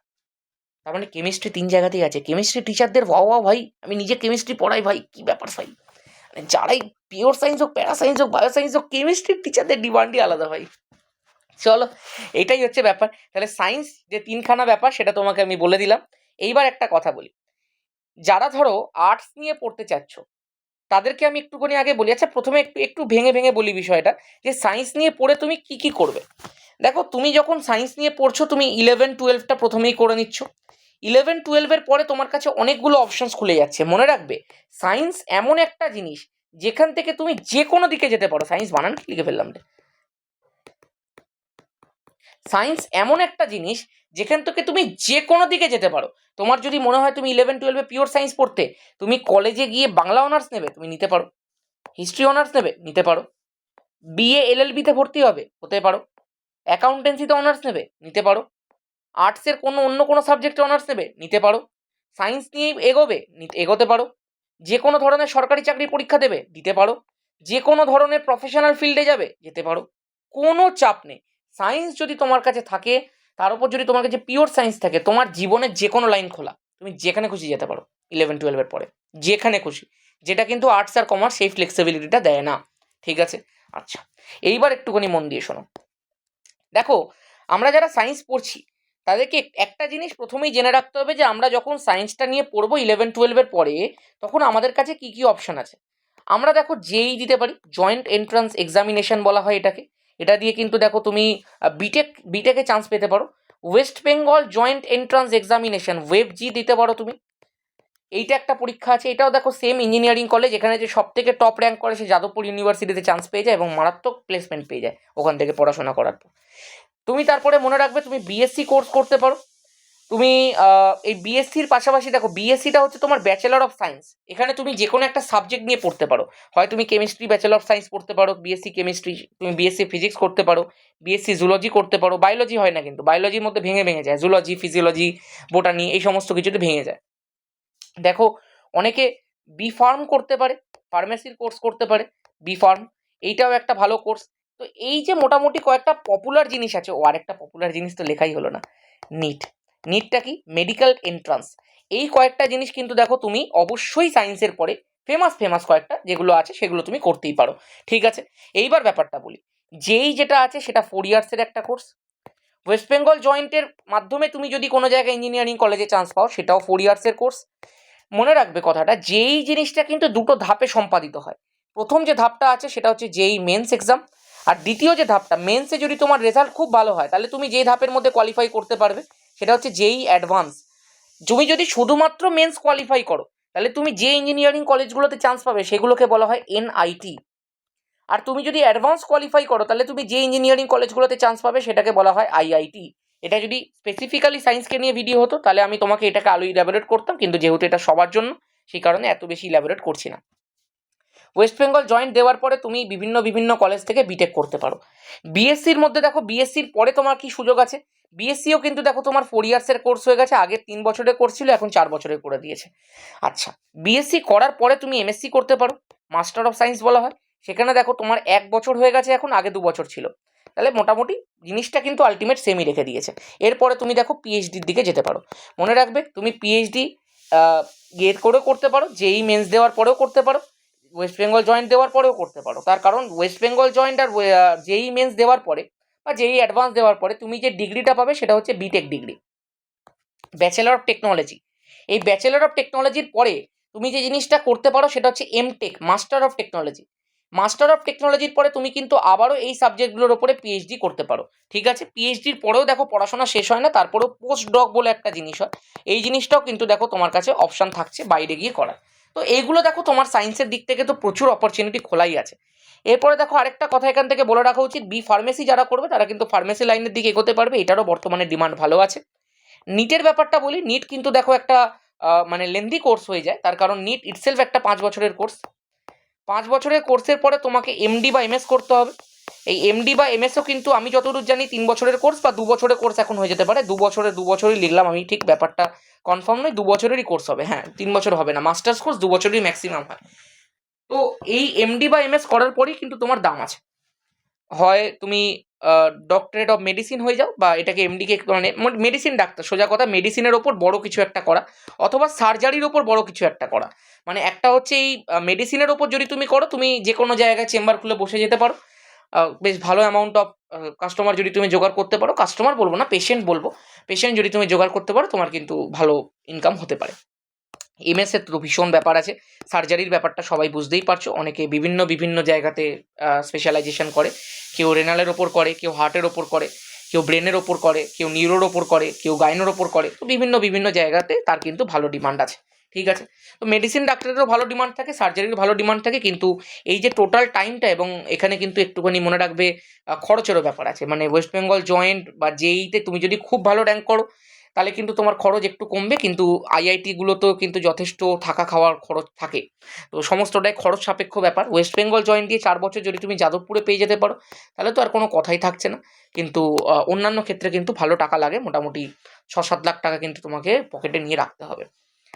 তার মানে কেমিস্ট্রি 3 জায়গাতেই আছে। কেমিস্ট্রি টিচারদের ওয়া ভাই, আমি নিজে কেমিস্ট্রি পড়াই ভাই, কি ব্যাপার ভাই। মানে যারাই পিওর সায়েন্স হোক, প্যারা সায়েন্স হোক, বায়ো সায়েন্স হোক, কেমিস্ট্রির টিচারদের ডিমান্ডই আলাদা ভাই। চলো, এটাই হচ্ছে ব্যাপার। তাহলে সায়েন্স যে 3খানা ব্যাপার সেটা তোমাকে আমি বলে দিলাম। এইবার একটা কথা বলি, যারা ধরো আর্টস নিয়ে পড়তে চাচ্ছ, তাদেরকে আমি একটুখানি আগে বলি। আচ্ছা, প্রথমে একটু একটু ভেঙে ভেঙে বলি বিষয়টা, যে সায়েন্স নিয়ে পড়ে তুমি কি কি করবে। দেখো, তুমি যখন সায়েন্স নিয়ে পড়ছো, তুমি 11-12টা প্রথমেই করে নিচ্ছ। 11-12-এর পরে তোমার কাছে অনেকগুলো অপশনস খুলে যাচ্ছে। মনে রাখবে, সায়েন্স এমন একটা জিনিস যেখান থেকে তুমি যে কোনো দিকে যেতে পারো। সায়েন্স বানান কি লিখে ফেললাম রে। সায়েন্স এমন একটা জিনিস যেখান থেকে তুমি যে কোনো দিকে যেতে পারো। তোমার যদি মনে হয় তুমি 11-12-এ পিওর সায়েন্স পড়তে, তুমি কলেজে গিয়ে বাংলা অনার্স নেবে, তুমি নিতে পারো। হিস্ট্রি অনার্স নেবে, নিতে পারো। বিএ এলএলবিতে ভর্তি হবে, হতে পারো। অ্যাকাউন্টেন্সিতে অনার্স নেবে, নিতে পারো। আর্টসের অন্য কোনো সাবজেক্টে অনার্স নেবে, নিতে পারো। সায়েন্স নিয়েই এগোবে, এগোতে পারো। যে কোনো ধরনের সরকারি চাকরির পরীক্ষা দেবে, দিতে পারো। যে কোনো ধরনের প্রফেশনাল ফিল্ডে যাবে, যেতে পারো। কোনো চাপ নেই। সায়েন্স যদি তোমার কাছে থাকে, তার উপর যদি তোমার কাছে পিওর সায়েন্স থাকে, তোমার জীবনের যে কোনো লাইন খোলা, তুমি যেখানে খুশি যেতে পারো 11-12-এর পরে, যেখানে খুশি। যেটা কিন্তু আর্টস আর কমার্স সেই ফ্লেক্সিবিলিটিটা দেয় না। ঠিক আছে? আচ্ছা, এইবার একটুখানি মন দিয়ে শোনো। দেখো, আমরা যারা সায়েন্স পড়ছি, তাদেরকে একটা জিনিস প্রথমেই জেনে রাখতে হবে, যে আমরা যখন সায়েন্সটা নিয়ে পড়বো 11-12-এর পরে, তখন আমাদের কাছে কি কি অপশান আছে। আমরা দেখো জেই দিতে পারি, জয়েন্ট এন্ট্রান্স এক্সামিনেশন বলা হয় এটাকে। এটা দিয়ে কিন্তু দেখো তুমি বিটেকে চান্স পেতে পারো। West Bengal joint entrance examination ওয়েবজি দিতে পারো তুমি। এইটা একটা পরীক্ষা আছে, এটাও দেখো সেম ইঞ্জিনিয়ারিং কলেজ, এখানে যে সব থেকে টপ র্যাঙ্ক করে সে যাদবপুর ইউনিভার্সিটিতে চান্স পেয়ে যায় এবং মারাত্মক প্লেসমেন্ট পেয়ে যায় ওখান থেকে পড়াশোনা করার পর। তুমি তারপরে মনে রাখবে তুমি বিএসসি কোর্স করতে পারো। তুমি এই বিএসসির পাশাপাশি দেখো, বিএসসিটা হচ্ছে তোমার ব্যাচেলর অফ সায়েন্স। এখানে তুমি যে কোনো একটা সাবজেক্ট নিয়ে পড়তে পারো। হয় তুমি কেমিস্ট্রি ব্যাচেলর অফ সায়েন্স পড়তে পারো, বিএসসি কেমিস্ট্রি, তুমি বিএসসি ফিজিক্স করতে পারো, বিএসসি জুলজি করতে পারো। বায়োলজি হয় না, কিন্তু বায়োলজির মধ্যে ভেঙে ভেঙে যায়, জুলজি, ফিজিওলজি, বোটানি, এই সমস্ত কিছুতে ভেঙে যায়। দেখো, অনেকে বি ফার্ম করতে পারে, ফার্মেসির কোর্স করতে পারে, বি ফার্ম, এইটাও একটা ভালো কোর্স। তো এই যে মোটামুটি কয়েকটা পপুলার জিনিস আছে, ও আরেকটা পপুলার জিনিস তো লেখাই হলো না, নিট। নিটটা কি? Medical entrance. এই কয়েকটা জিনিস কিন্তু দেখো তুমি অবশ্যই সায়েন্সের পরে ফেমাস ফেমাস কয়েকটা যেগুলো আছে সেগুলো তুমি করতেই পারো, ঠিক আছে। এইবার ব্যাপারটা বলি, যেই যেটা আছে সেটা 4 ইয়ার্সের একটা কোর্স। ওয়েস্ট বেঙ্গল জয়েন্টের মাধ্যমে তুমি যদি কোনো জায়গায় ইঞ্জিনিয়ারিং কলেজে চান্স পাও, সেটাও 4 ইয়ার্সের কোর্স। মনে রাখবে কথাটা, যেই জিনিসটা কিন্তু দুটো ধাপে সম্পাদিত হয়। প্রথম যে ধাপটা আছে সেটা হচ্ছে যেই মেন্স এক্সাম, আর দ্বিতীয় যে ধাপটা, মেন্সে যদি তোমার রেজাল্ট খুব ভালো হয় তাহলে তুমি যেই ধাপের মধ্যে কোয়ালিফাই করতে পারবে সেটা হচ্ছে যেই অ্যাডভান্স। তুমি যদি শুধুমাত্র মেন্স কোয়ালিফাই করো তাহলে তুমি যে ইঞ্জিনিয়ারিং কলেজগুলোতে চান্স পাবে সেগুলোকে বলা হয় এনআইটি। আর তুমি যদি অ্যাডভান্স কোয়ালিফাই করো তাহলে তুমি যে ইঞ্জিনিয়ারিং কলেজগুলোতে চান্স পাবে সেটাকে বলা হয় আইআইটি। এটা যদি স্পেসিফিক্যালি সায়েন্সকে নিয়ে ভিডিও হতো তাহলে আমি তোমাকে এটাকে আলো ইলাবোরেট করতাম, কিন্তু যেহেতু এটা সবার জন্য সেই কারণে এত বেশি ইলাবোরেট করছি না। ওয়েস্ট বেঙ্গল জয়েন্ট দেওয়ার পরে তুমি বিভিন্ন বিভিন্ন কলেজ থেকে বিটেক করতে পারো। বিএসসির মধ্যে দেখো, বিএসসির পরে তোমার কি সুযোগ আছে, বিএসসিও কিন্তু দেখো তোমার 4 ইয়ার্সের কোর্স হয়ে গেছে, আগে 3 বছরের কোর্স ছিল, এখন 4 বছরের করে দিয়েছে। আচ্ছা, বিএসসি করার পরে তুমি এমএসসি করতে পারো, মাস্টার অফ সায়েন্স বলা হয়। সেখানে দেখো তোমার 1 বছর হয়ে গেছে, এখন আগে 2 বছর ছিল। তাহলে মোটামুটি জিনিসটা কিন্তু আলটিমেট সেমই রেখে দিয়েছে। এরপরে তুমি দেখো পিএইচডির দিকে যেতে পারো। মনে রাখবে তুমি পিএইচডি গেট করেও করতে পারো, যেই মেন্স দেওয়ার পরেও করতে পারো, ওয়েস্ট বেঙ্গল জয়েন্ট দেওয়ার পরেও করতে পারো। তার কারণ ওয়েস্ট বেঙ্গল জয়েন্ট আর যেই মেন্স দেওয়ার পরে বা যেই অ্যাডভান্স দেওয়ার পরে তুমি যে ডিগ্রিটা পাবে সেটা হচ্ছে BTech degree, bachelor of technology. এই ব্যাচেলর অফ টেকনোলজির পরে তুমি যে জিনিসটা করতে পারো সেটা হচ্ছে MTech, master of technology. Master of টেকনোলজির পরে তুমি কিন্তু আবারও এই সাবজেক্টগুলোর উপরে পিএইচডি করতে পারো, ঠিক আছে। পিএইচডির পরেও দেখো পড়াশোনা শেষ হয় না, তারপরেও পোস্ট ডক বলে একটা জিনিস হয়, এই জিনিসটাও কিন্তু দেখো তোমার কাছে অপশান থাকছে বাইরে গিয়ে করার। তো এইগুলো দেখো তোমার সায়েন্সের দিক থেকে তো প্রচুর অপরচুনিটি খোলাই আছে। এরপরে দেখো আরেকটা কথা এখান থেকে বলে রাখা উচিত, বি ফার্মেসি যারা করবে তারা কিন্তু ফার্মেসি লাইনের দিকে এগোতে পারবে, এটারও বর্তমানে ডিমান্ড ভালো আছে। নিটের ব্যাপারটা বলি, নিট কিন্তু দেখো একটা মানে লেন্দি কোর্স হয়ে যায়, তার কারণ নিট ইটসেলফ একটা 5 বছরের কোর্স। 5 বছরের কোর্সের পরে তোমাকে এমডি বা এমএস করতে হবে। এই এমডি বা এমএসও কিন্তু আমি যতদূর জানি 3 বছরের কোর্স বা 2 বছরের কোর্স এখন হয়ে যেতে পারে। 2 বছরই লিখলাম আমি, ঠিক ব্যাপারটা কনফার্ম নয়, 2 বছরেরই কোর্স হবে, হ্যাঁ 3 বছর হবে না, মাস্টার্স কোর্স 2 বছরই ম্যাক্সিমাম হয়। তো এই এমডি বা এমএস করার পরেই কিন্তু তোমার দাম আছে, হয় তুমি ডক্টরেট অফ মেডিসিন হয়ে যাও, বা এটাকে এমডিকে মানে মেডিসিন ডাক্তার, সোজা কথা মেডিসিনের ওপর বড় কিছু একটা করা, অথবা সার্জারির ওপর বড় কিছু একটা করা। মানে একটা হচ্ছে এই মেডিসিনের ওপর যদি তুমি করো, তুমি যে কোনো জায়গায় চেম্বার খুলে বসে যেতে পারো, বেশ ভালো অ্যামাউন্ট অফ কাস্টমার যদি তুমি জোগাড় করতে পারো, কাস্টমার বলবো না পেশেন্ট বলবো, পেশেন্ট যদি তুমি জোগাড় করতে পারো তোমার কিন্তু ভালো ইনকাম হতে পারে। এমএসের তো ভীষণ ব্যাপার আছে, সার্জারির ব্যাপারটা সবাই বুঝতেই পারছো, অনেকে বিভিন্ন বিভিন্ন জায়গাতে স্পেশালাইজেশন করে, কেউ রেনালের ওপর করে, কেউ হার্টের ওপর করে, কেউ ব্রেনের ওপর করে, কেউ নিউরোর ওপর করে, কেউ গাইনোর ওপর করে। তো বিভিন্ন বিভিন্ন জায়গাতে তার কিন্তু ভালো ডিমান্ড আছে, ঠিক আছে। তো মেডিসিন ডাক্তারেরও ভালো ডিমান্ড থাকে, সার্জারির ভালো ডিমান্ড থাকে, কিন্তু এই যে টোটাল টাইমটা, এবং এখানে কিন্তু একটুখানি মনে রাখবে খরচেরও ব্যাপার আছে। মানে ওয়েস্ট বেঙ্গল জয়েন্ট বা জেইতে তুমি যদি খুব ভালো র্যাঙ্ক করো তাহলে কিন্তু তোমার খরচ একটু কমবে, কিন্তু আইআইটিগুলোতেও কিন্তু যথেষ্ট থাকা খাওয়ার খরচ থাকে। তো সমস্তটাই খরচ সাপেক্ষ ব্যাপার। ওয়েস্ট বেঙ্গল জয়েন্ট দিয়ে 4 বছর যদি তুমি যাদবপুরে পেয়ে যেতে পারো তাহলে তো আর কোনো কথাই থাকছে না। কিন্তু অন্যান্য ক্ষেত্রে কিন্তু ভালো টাকা লাগে, মোটামুটি 6-7 লাখ টাকা কিন্তু তোমাকে পকেটে নিয়ে রাখতে হবে।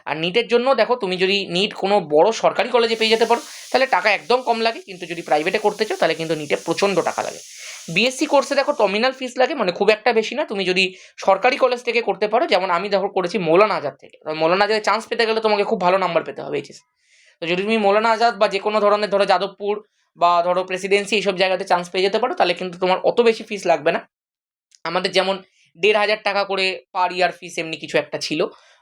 আর নিটের জন্য দেখো, তুমি যদি নিট কোনো বড় সরকারি কলেজে পেয়ে যেতে পারো তাহলে টাকা একদম কম লাগে, কিন্তু যদি প্রাইভেটে করতে চাও তাহলে কিন্তু নিটে প্রচণ্ড টাকা লাগে। বিএসসি কোর্সে দেখো নমিনাল ফিস লাগে, মানে খুব একটা বেশি না। তুমি যদি সরকারি কলেজ থেকে করতে পারো, যেমন আমি দেখো করেছি মৌলানা আজাদ থেকে। মৌলানা আজাদে চান্স পেতে গেলে তোমাকে খুব ভালো নাম্বার পেতে হবে এইচএস। তো যদি তুমি মৌলানা আজাদ বা যে কোনো ধরনের, ধরো যাদবপুর বা ধরো প্রেসিডেন্সি, এইসব জায়গাতে চান্স পেয়ে যেতে পারো, তাহলে কিন্তু তোমার অত বেশি ফিস লাগবে না। আমাদের যেমন 1,500 টাকা করে পার ইয়ার ফিস এমনি কিছু একটা ছিল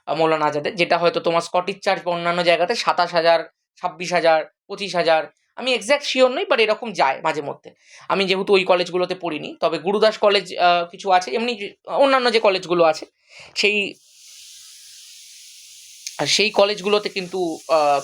মৌলানা আজাদের, যেটা হয়তো তোমার স্কটিশ চার্চ বা অন্যান্য জায়গাতে 27,000, 26,000, 25,000, আমি এক্স্যাক্ট শিওর নই, বাট এরকম যায় মাঝে মধ্যে। আমি যেহেতু ওই কলেজগুলোতে পড়িনি, তবে গুরুদাস কলেজ কিছু আছে, এমনি অন্যান্য যে কলেজগুলো আছে সেই সেই কলেজগুলোতে কিন্তু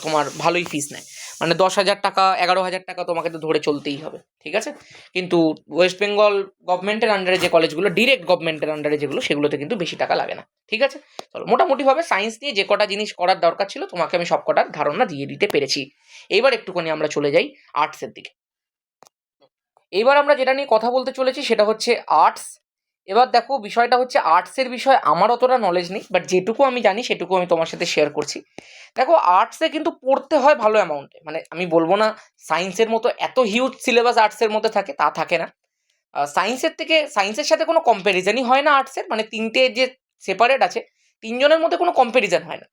তোমার ভালোই ফিস নেয়, মানে 10,000 টাকা, 11,000 টাকা তোমাকে তো ধরে চলতেই হবে, ঠিক আছে। কিন্তু ওয়েস্ট বেঙ্গল গভর্নমেন্টের আন্ডারে যে কলেজগুলো, ডিরেক্ট গভর্নমেন্টের আন্ডারে যেগুলো, সেগুলোতে কিন্তু বেশি টাকা লাগে না, ঠিক আছে। চলো, মোটামুটিভাবে সায়েন্স নিয়ে যে কটা জিনিস করার দরকার ছিল তোমাকে আমি সব কটার ধারণা দিয়ে দিতে পেরেছি। এইবার একটুখানি আমরা চলে যাই আর্টসের দিকে। এইবার আমরা যেটা নিয়ে কথা বলতে চলেছি সেটা হচ্ছে আর্টস এবার দেখো বিষয়টা হচ্ছে আর্টসের বিষয়ে আমার অতটা নলেজ নেই, বাট যেটুকু আমি জানি সেটুকু আমি তোমার সাথে শেয়ার করছি। দেখো আর্টসে কিন্তু পড়তে হয় ভালো অ্যামাউন্টে, মানে আমি বলবো না সায়েন্সের মতো এত হিউজ সিলেবাস আর্টসের মধ্যে থাকে, তা থাকে না। সায়েন্সের সাথে কোনো কম্প্যারিজনই হয় না আর্টসের, মানে তিনটে যে সেপারেট আছে তিনজনের মধ্যে কোনো কম্প্যারিজন হয় না,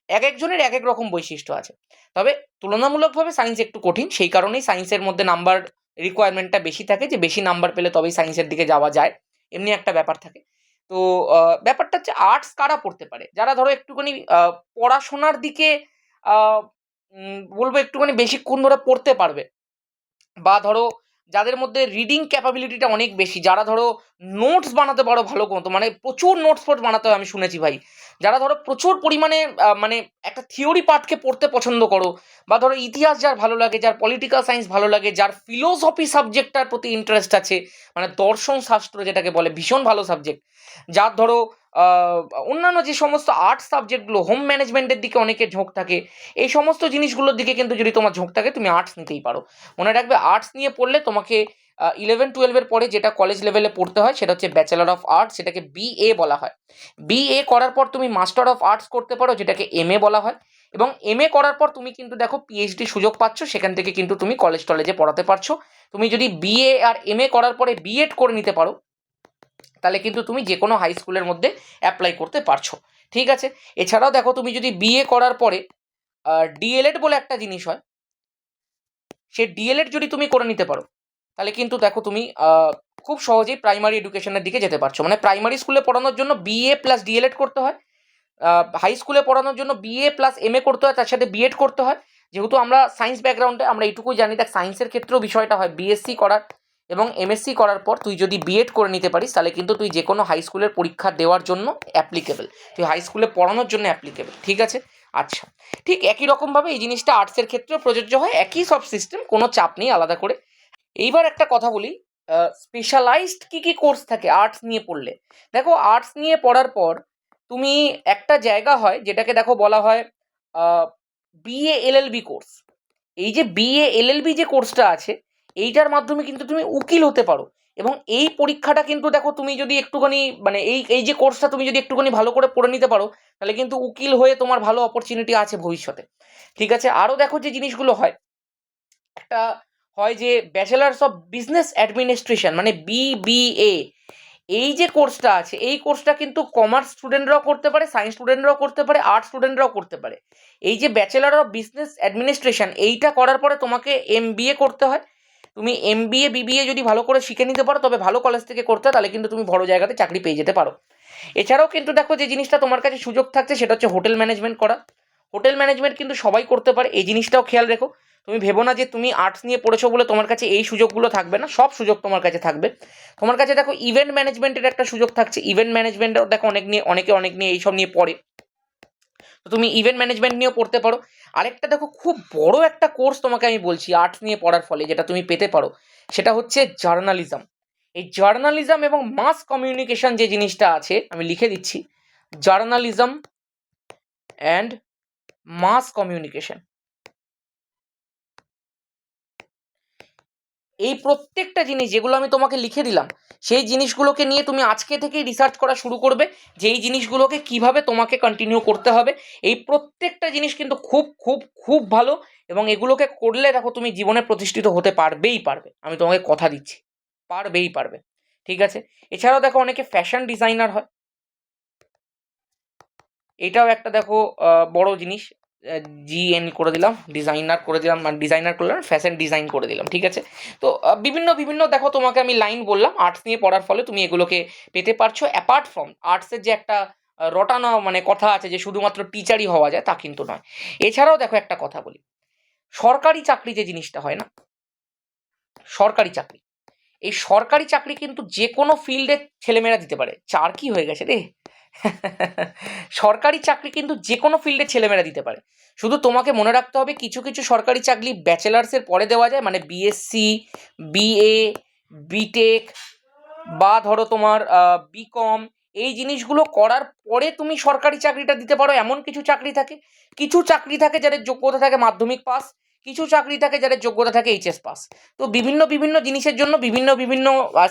এক একজনের এক এক রকম বৈশিষ্ট্য আছে। তবে তুলনামূলকভাবে সায়েন্স একটু কঠিন, সেই কারণেই সায়েন্সের মধ্যে নাম্বার রিকোয়ারমেন্টটা বেশি থাকে, যে বেশি নাম্বার পেলে তবেই সায়েন্সের দিকে যাওয়া যায়, এমনি একটা ব্যাপার থাকে। তো ব্যাপারটা হচ্ছে আর্টস কারা পড়তে পারে, যারা ধরো একটুখানি পড়াশোনার দিকে বলবো একটুখানি বেশিক্ষণ ধরে পড়তে পারবে, বা ধরো যাদের মধ্যে রিডিং ক্যাপাবিলিটিটা অনেক বেশি, যারা ধরো নোটস বানাতে পারো ভালো মতো, মানে প্রচুর নোটস ফোটস বানাতে হয় আমি শুনেছি ভাই, যারা ধরো প্রচুর পরিমাণে মানে একটা থিওরি পার্টকে পড়তে পছন্দ করো, বা ধরো ইতিহাস যার ভালো লাগে, যার পলিটিক্যাল সায়েন্স ভালো লাগে, যার ফিলোসফি সাবজেক্টটার প্রতি ইন্টারেস্ট আছে, মানে দর্শন শাস্ত্র যেটাকে বলে ভীষণ ভালো সাবজেক্ট, যার ধরো আহ, অন্যান্য যে সমস্ত আর্টস সাবজেক্টগুলো, হোম ম্যানেজমেন্টের দিকে অনেকের ঝোঁক থাকে, এই সমস্ত জিনিসগুলোর দিকে কিন্তু যদি তোমার ঝোঁক থাকে তুমি আর্টস নিতেই পারো। মনে রাখবে আর্টস নিয়ে পড়লে তোমাকে 11-12 পরে যেটা কলেজ লেভেলে পড়তে হয় সেটা হচ্ছে ব্যাচেলর অফ আর্টস, সেটাকে বিএ বলা হয়। বিএ করার পর তুমি মাস্টার অফ আর্টস করতে পারো, যেটাকে এমএ বলা হয়। এবং এমএ করার পর তুমি কিন্তু দেখো পিএইচডি সুযোগ পাচ্ছ, সেখান থেকে কিন্তু তুমি কলেজ টলেজে পড়াতে পারছো। তুমি যদি বিএ আর এমএ করার পরে বিএড করে নিতে পারো, তাহলে কিন্তু তুমি যে কোনো হাই স্কুলের মধ্যে অ্যাপ্লাই করতে পারছো। ঠিক আছে। এছাড়াও দেখো তুমি যদি বিএ করার পরে ডিএলএড বলে একটা জিনিস হয়, সে ডিএলএড যদি তুমি করে নিতে পারো, তাহলে কিন্তু দেখো তুমি খুব সহজেই প্রাইমারি এডুকেশনের দিকে যেতে পারছো। মানে প্রাইমারি স্কুলে পড়ানোর জন্য বিএ প্লাস ডিএলএড করতে হয়, হাই স্কুলে পড়ানোর জন্য বিএ প্লাস এমএ করতে হয়, তার সাথে বিএড করতে হয়। যেহেতু আমরা সায়েন্স ব্যাকগ্রাউন্ডে, আমরা এইটুকুই জানি, দেখ সায়েন্সের ক্ষেত্রেও বিষয়টা হয় বিএসসি করার এবং এমএসসি করার পর তুই যদি বিএড করে নিতে পারিস, তাহলে কিন্তু তুই যে কোনো হাই স্কুলের পরীক্ষা দেওয়ার জন্য অ্যাপ্লিকেবল, তুই হাই স্কুলে পড়ানোর জন্য অ্যাপ্লিকেবল। ঠিক আছে। আচ্ছা, ঠিক একই রকমভাবে এই জিনিসটা আর্টসের ক্ষেত্রেও প্রযোজ্য হয়, একই সব সিস্টেম, কোনো চাপ নেই আলাদা করে। এইবার একটা কথা বলি, স্পেশালাইজড কি কি কোর্স থাকে আর্টস নিয়ে পড়লে। দেখো আর্টস নিয়ে পড়ার পর তুমি একটা জায়গা হয় যেটাকে দেখো বলা হয় বিএ এলএলবি কোর্স। এই যে বিএ এলএলবি যে কোর্সটা আছে, এইটার মাধ্যমে কিন্তু তুমি উকিল হতে পারো। এবং এই পরীক্ষাটা কিন্তু দেখো তুমি যদি একটুখানি মানে এই এই যে কোর্সটা তুমি যদি একটুখানি ভালো করে পড়ে নিতে পারো, তাহলে কিন্তু উকিল হয়ে তোমার ভালো অপরচুনিটি আছে ভবিষ্যতে। ঠিক আছে। আরও দেখো যে জিনিসগুলো হয়, একটা হয় যে ব্যাচেলার্স অফ বিজনেস অ্যাডমিনিস্ট্রেশন, মানে বিবিএ। এই যে কোর্সটা আছে, এই কোর্সটা কিন্তু কমার্স স্টুডেন্টরাও করতে পারে, সায়েন্স স্টুডেন্টরাও করতে পারে, আর্টস স্টুডেন্টরাও করতে পারে। এই যে ব্যাচেলার অফ বিজনেস অ্যাডমিনিস্ট্রেশন, এইটা করার পরে তোমাকে এমবিএ করতে হয়। তুমি এমবিএ বিবিএ যদি ভালো করে শিখে নিতে পারো, তবে ভালো কলেজ থেকে করতে হয়, তাহলে কিন্তু তুমি বড় জায়গাতে চাকরি পেয়ে যেতে পারো। এছাড়াও কিন্তু দেখো যে জিনিসটা তোমার কাছে সুযোগ থাকছে সেটা হচ্ছে হোটেল ম্যানেজমেন্ট করা। হোটেল ম্যানেজমেন্ট কিন্তু সবাই করতে পারে, এই জিনিসটাও খেয়াল রেখো। তুমি ভেবো না যে তুমি আর্টস নিয়ে পড়েছো বলে তোমার কাছে এই সুযোগগুলো থাকবে না, সব সুযোগ তোমার কাছে থাকবে। তোমার কাছে দেখো ইভেন্ট ম্যানেজমেন্টের একটা সুযোগ থাকছে, ইভেন্ট ম্যানেজমেন্টও দেখো অনেক নিয়ে এইসব নিয়ে পড়ে, তো তুমি ইভেন্ট ম্যানেজমেন্ট নিয়েও পড়তে পারো। আরেকটা দেখো খুব বড় একটা কোর্স তোমাকে আমি বলছি আর্টস নিয়ে পড়ার ফলে যেটা তুমি পেতে পারো, সেটা হচ্ছে জার্নালিজম। এই জার্নালিজম এবং মাস কমিউনিকেশন যে জিনিসটা আছে, আমি লিখে দিচ্ছি, জার্নালিজম অ্যান্ড মাস কমিউনিকেশন। এই প্রত্যেকটা জিনিস যেগুলো আমি তোমাকে লিখে দিলাম, সেই জিনিসগুলোকে নিয়ে তুমি আজকে থেকেই রিসার্চ করা শুরু করবে, যে এই জিনিসগুলোকে কিভাবে তোমাকে কন্টিনিউ করতে হবে। এই প্রত্যেকটা জিনিস কিন্তু খুব খুব খুব ভালো, এবং এগুলোকে করলে দেখো তুমি জীবনে প্রতিষ্ঠিত হতে পারবেই পারবে, আমি তোমাকে কথা দিচ্ছি, পারবেই পারবে। ঠিক আছে। এছাড়াও দেখো অনেকে ফ্যাশন ডিজাইনার হয়, এটাও একটা দেখো বড় জিনিস। জিএন করে দিলাম, ডিজাইনার করে দিলাম, মানে ডিজাইনার করলাম, ফ্যাশন ডিজাইন করে দিলাম। ঠিক আছে। তো বিভিন্ন বিভিন্ন দেখো তোমাকে আমি লাইন বললাম, আর্টস নিয়ে পড়ার ফলে তুমি এগুলোকে পেতে পারছো। অ্যাপার্ট ফ্রম আর্টসের যে একটা রটানো মানে কথা আছে যে শুধুমাত্র টিচারই হওয়া যায়, তা কিন্তু নয়। এছাড়াও দেখো একটা কথা বলি, সরকারি চাকরি যে জিনিসটা হয় না, সরকারি চাকরি, এই সরকারি চাকরি কিন্তু যে কোনো ফিল্ডে ছেলেমেয়েরা দিতে পারে। চার কি হয়ে গেছে রে সরকারি চাকরি কিন্তু যে কোনো ফিল্ডে ছেলেমেয়েরা দিতে পারে। শুধু তোমাকে মনে রাখতে হবে কিছু কিছু সরকারি চাকরি ব্যাচেলার্সের পরে দেওয়া যায়, মানে বিএসসি, বিএ, বিটেক, বা ধরো তোমার বিকম, এই জিনিসগুলো করার পরে তুমি সরকারি চাকরিটা দিতে পারো, এমন কিছু চাকরি থাকে। কিছু চাকরি থাকে যাদের যোগ্যতা থাকে মাধ্যমিক পাস, কিছু চাকরি থাকে যাদের যোগ্যতা থাকে এইচএস পাস। তো বিভিন্ন বিভিন্ন জিনিসের জন্য বিভিন্ন বিভিন্ন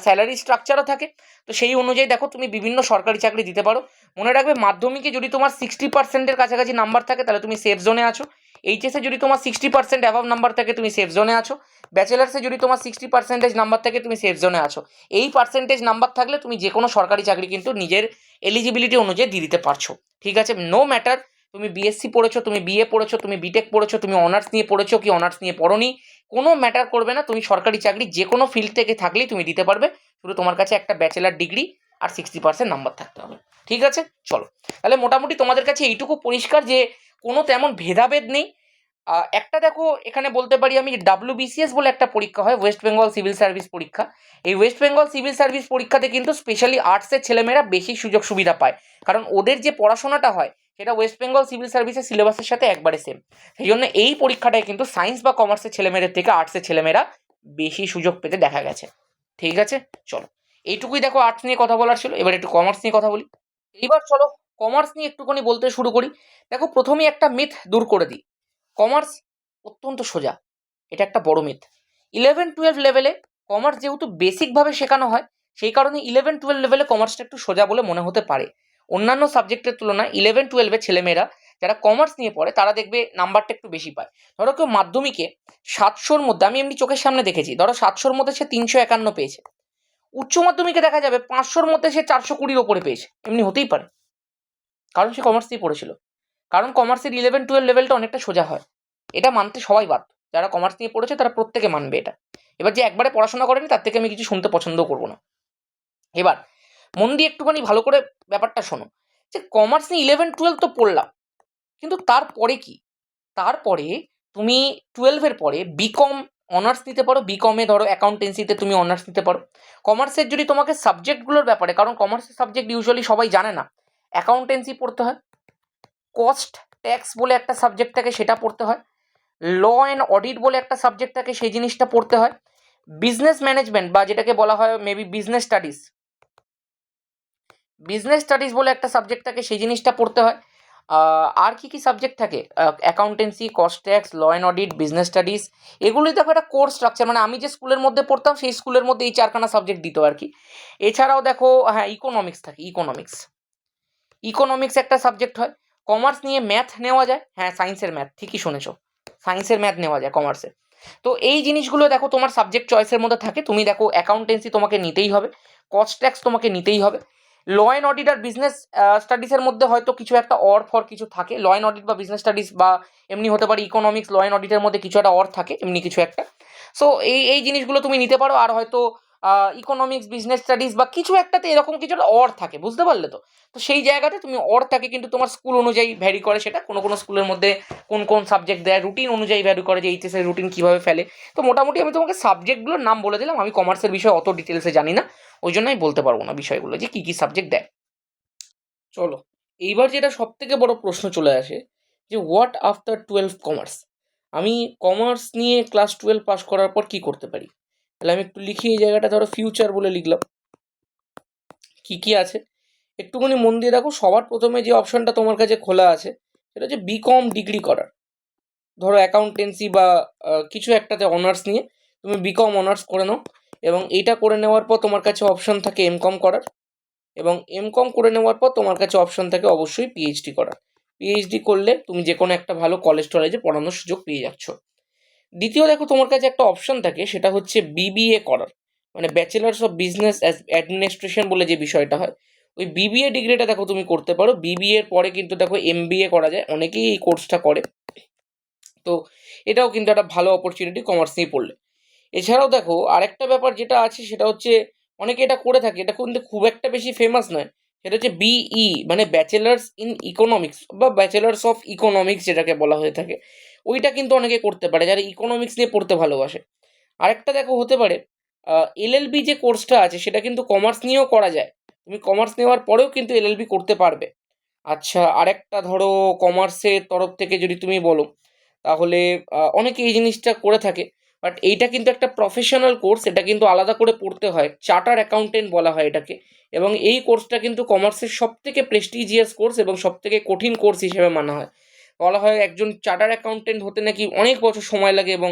স্যালারি স্ট্রাকচারও থাকে। তো সেই অনুযায়ী দেখো তুমি বিভিন্ন সরকারি চাকরি দিতে পারো। মনে রাখবে মাধ্যমিকে যদি তোমার 60%-এর কাছাকাছি নাম্বার থাকে তাহলে তুমি সেফ জোনে আছো। এইচএসে যদি তোমার 60% অ্যাভাব নাম্বার থাকে তুমি সেফ জোনে আছো। ব্যাচেলার্সে যদি তোমার 60% নাম্বার থাকে তুমি সেফ জোনে আছো। এই পার্সেন্টেজ নাম্বার থাকলে তুমি যে কোনো সরকারি চাকরি কিন্তু নিজের এলিজিবিলিটি অনুযায়ী দিয়ে দিতে পারছো। ঠিক আছে, নো ম্যাটার তুমি বিএসসি পড়েছো, তুমি বিএ পড়েছো, তুমি বিটেক পড়েছো, তুমি অনার্স নিয়ে পড়েছো কি অনার্স নিয়ে পড়োনি, কোনো ম্যাটার করবে না। তুমি সরকারি চাকরি যে কোনো ফিল্ড থেকে থাকলেই তুমি দিতে পারবে। শুধু তোমার কাছে একটা ব্যাচেলার ডিগ্রি আর 60% নাম্বার থাকতে হবে। ঠিক আছে, চলো তাহলে মোটামুটি তোমাদের কাছে এইটুকু পরিষ্কার যে কোনো তেমন ভেদাভেদ নেই। একটা দেখো এখানে বলতে পারি আমি, WBCS বলে একটা পরীক্ষা হয়, ওয়েস্ট বেঙ্গল সিভিল সার্ভিস পরীক্ষা। এই ওয়েস্ট বেঙ্গল সিভিল সার্ভিস পরীক্ষাতে কিন্তু স্পেশালি আর্টসের ছেলেমেয়েরা বেশি সুযোগ সুবিধা পায়, কারণ ওদের যে পড়াশোনাটা হয় সেটা ওয়েস্ট বেঙ্গল সিভিল সার্ভিসের সিলেবাসের সাথে একবারে সেম। সেই জন্য এই পরীক্ষাটায় কিন্তু সায়েন্স বা কমার্সের ছেলেমেয়েদের থেকে আর্টসের ছেলেমেয়েরা বেশি সুযোগ পেতে দেখা গেছে। ঠিক আছে, চলো এইটুকুই দেখো আর্টস নিয়ে কথা বলার ছিল। এবার একটু কমার্স নিয়ে কথা বলি। এইবার চলো কমার্স নিয়ে একটুখানি বলতে শুরু করি। দেখো প্রথমেই একটা মিথ দূর করে দিই, কমার্স অত্যন্ত সোজা, এটা একটা বড় মিথ। 11-12 লেভেলে কমার্স যেহেতু বেসিকভাবে শেখানো হয়, সেই কারণে 11-12 লেভেলে কমার্সটা একটু সোজা বলে মনে হতে পারে। অন্যান্য সাবজেক্টের তুলনায় 11-12-এর ছেলেমেয়েরা যারা কমার্স নিয়ে পড়ে তারা দেখবে নাম্বারটা একটু বেশি পায়। ধরো কেউ মাধ্যমিকে 700-র মধ্যে, আমি এমনি চোখের সামনে দেখেছি, ধরো 700-র মধ্যে সে 351 পেয়েছে, উচ্চ মাধ্যমিকে দেখা যাবে 500-র মধ্যে সে 420-র ওপরে পেয়েছে। এমনি হতেই পারে, কারণ সে কমার্স নিয়ে পড়েছিল। কারণ কমার্সের 11-12 লেভেলটা অনেকটা সোজা হয়, এটা মানতে সবাই বাধ্য। যারা কমার্স নিয়ে পড়েছে তারা প্রত্যেকে মানবে এটা। এবার যে একবারে পড়াশোনা করেনি তার থেকে আমি কিছু শুনতে পছন্দও করবো না। এবার মন দিয়ে একটুখানি ভালো করে ব্যাপারটা শোনো, যে কমার্স নিয়ে 11-12 তো পড়লাম, কিন্তু তারপরে কি? তারপরে তুমি 12-এর পরে বিকম অনার্স নিতে পারো। বিকমে ধরো অ্যাকাউন্টেন্সিতে তুমি অনার্স নিতে পারো। কমার্সের যদি তোমাকে সাবজেক্টগুলোর ব্যাপারে, কারণ কমার্সের সাবজেক্ট ইউজুয়ালি সবাই জানে না, অ্যাকাউন্টেন্সি পড়তে হয়, কস্ট ট্যাক্স বলে একটা সাবজেক্ট থাকে সেটা পড়তে হয়, ল অ্যান্ড অডিট বলে একটা সাবজেক্ট থাকে সেই জিনিসটা পড়তে হয়, বিজনেস ম্যানেজমেন্ট বা যেটাকে বলা হয় মেবি বিজনেস স্টাডিজ বলে একটা সাবজেক্ট থাকে সেই জিনিসটা পড়তে হয়। আর কি কি সাবজেক্ট থাকে, accountancy, cost tax, law and audit, business studies, এগুলোই দেখো একটা কোর্স স্ট্রাকচার। মানে আমি যে স্কুলের মধ্যে পড়তাম সেই স্কুলের মধ্যে এই 4খানা সাবজেক্ট দিত আর কি। এছাড়াও দেখো হ্যাঁ ইকোনমিক্স থাকে, ইকোনমিক্স একটা সাবজেক্ট হয়। কমার্স নিয়ে ম্যাথ নেওয়া যায়, হ্যাঁ সায়েন্সের ম্যাথ, ঠিকই শুনেছো, সায়েন্সের ম্যাথ নেওয়া যায় কমার্সে। তো এই জিনিসগুলো দেখো তোমার সাবজেক্ট চয়েসের মধ্যে থাকে। তুমি দেখো অ্যাকাউন্টেন্সি তোমাকে নিতেই হবে, কস্ট ট্যাক্স তোমাকে নিতেই হবে, ল অ্যান্ড অডিট আর বিজনেস স্টাডিজের মধ্যে হয়তো কিছু একটা অর ফর কিছু থাকে, ল অ্যান্ড অডিট বা বিজনেস স্টাডিজ বা এমনি হতে পারে ইকোনমিক্স ল অ্যান্ড অডিটের মধ্যে কিছু একটা অর থাকে, এমনি কিছু একটা। সো এই জিনিসগুলো তুমি নিতে পারো। আর হয়তো ইকোনমিক্স বিজনেস স্টাডিজ বা কিছু একটাতে এরকম কিছু একটা অর থাকে, বুঝতে পারলে তো? তো সেই জায়গাতে তুমি অর থাকে, কিন্তু তোমার স্কুল অনুযায়ী ভ্যারি করে সেটা। কোনো কোনো স্কুলের মধ্যে কোন কোন সাবজেক্ট দেয় রুটিন অনুযায়ী ভ্যারি করে, যে এইচএস এর রুটিন কীভাবে ফেলে। তো মোটামুটি আমি তোমাকে সাবজেক্টগুলোর নাম বলে দিলাম, আমি কমার্সের বিষয়ে অত ডিটেলসে জানি না, ওই জন্য আমি বলতে পারবো না বিষয়গুলো যে কী কী সাবজেক্ট দেয়। চলো এইবার যেটা সব থেকে বড় প্রশ্ন চলে আসে, যে হোয়াট আফটার 12 কমার্স, আমি কমার্স নিয়ে ক্লাস 12 পাস করার পর কি করতে পারি? তাহলে আমি একটু লিখি এই জায়গাটা, ধরো ফিউচার বলে লিখলাম। কি কি আছে একটুখানি মন দিয়ে দেখো। সবার প্রথমে যে অপশনটা তোমার কাছে খোলা আছে সেটা হচ্ছে বিকম ডিগ্রি করার। ধরো অ্যাকাউন্টেন্সি বা কিছু একটাতে অনার্স নিয়ে তুমি বিকম অনার্স করে নাও, এবং এইটা করে নেওয়ার পর তোমার কাছে অপশন থাকে এমকম করার, এবং এমকম করে নেওয়ার পর তোমার কাছে অপশন থাকে অবশ্যই পিএইচডি করার। পিএইচডি করলে তুমি যে কোনো একটা ভালো কলেজে পড়ানোর সুযোগ পেয়ে যাচ্ছ। দ্বিতীয় দেখো তোমার কাছে একটা অপশন থাকে, সেটা হচ্ছে বিবিএ করার, মানে ব্যাচেলার্স অফ বিজনেস অ্যাডমিনিস্ট্রেশন বলে যে বিষয়টা হয়, ওই বিবিএ ডিগ্রিটা দেখো তুমি করতে পারো। বিবিএ এর পরে কিন্তু দেখো এমবিএ করা যায়, অনেকেই এই কোর্সটা করে। তো এটাও কিন্তু একটা ভালো অপরচুনিটি কমার্স নিয়ে পড়লে। এছাড়াও দেখো আরেকটা ব্যাপার যেটা আছে সেটা হচ্ছে, অনেকে এটা করে থাকে, এটা কিন্তু খুব একটা বেশি ফেমাস নয়, সেটা হচ্ছে বিই, মানে ব্যাচেলার্স ইন ইকোনমিক্স বা ব্যাচেলার্স অফ ইকোনমিক্স যেটাকে বলা হয়ে থাকে। ওইটা কিন্তু অনেকে করতে পারে যারা ইকোনমিক্স নিয়ে পড়তে ভালোবাসে। আরেকটা দেখো হতে পারে এলএলবি যে কোর্সটা আছে সেটা কিন্তু কমার্স নিয়েও করা যায়, তুমি কমার্স নেওয়ার পরেও কিন্তু এলএলবি করতে পারবে। আচ্ছা আরেকটা ধরো কমার্সের তরফ থেকে যদি তুমি বলো, তাহলে অনেকে এই জিনিসটা করে থাকে, বাট এইটা কিন্তু একটা প্রফেশনাল কোর্স, এটা কিন্তু আলাদা করে পড়তে হয়, চার্টার অ্যাকাউন্টেন্ট বলা হয় এটাকে। এবং এই কোর্সটা কিন্তু কমার্সের সবথেকে প্রেস্টিজিয়াস কোর্স এবং সবথেকে কঠিন কোর্স হিসেবে মানা হয়। বলা হয় একজন চার্টার্ড অ্যাকাউন্টেন্ট হতে নাকি অনেক বছর সময় লাগে এবং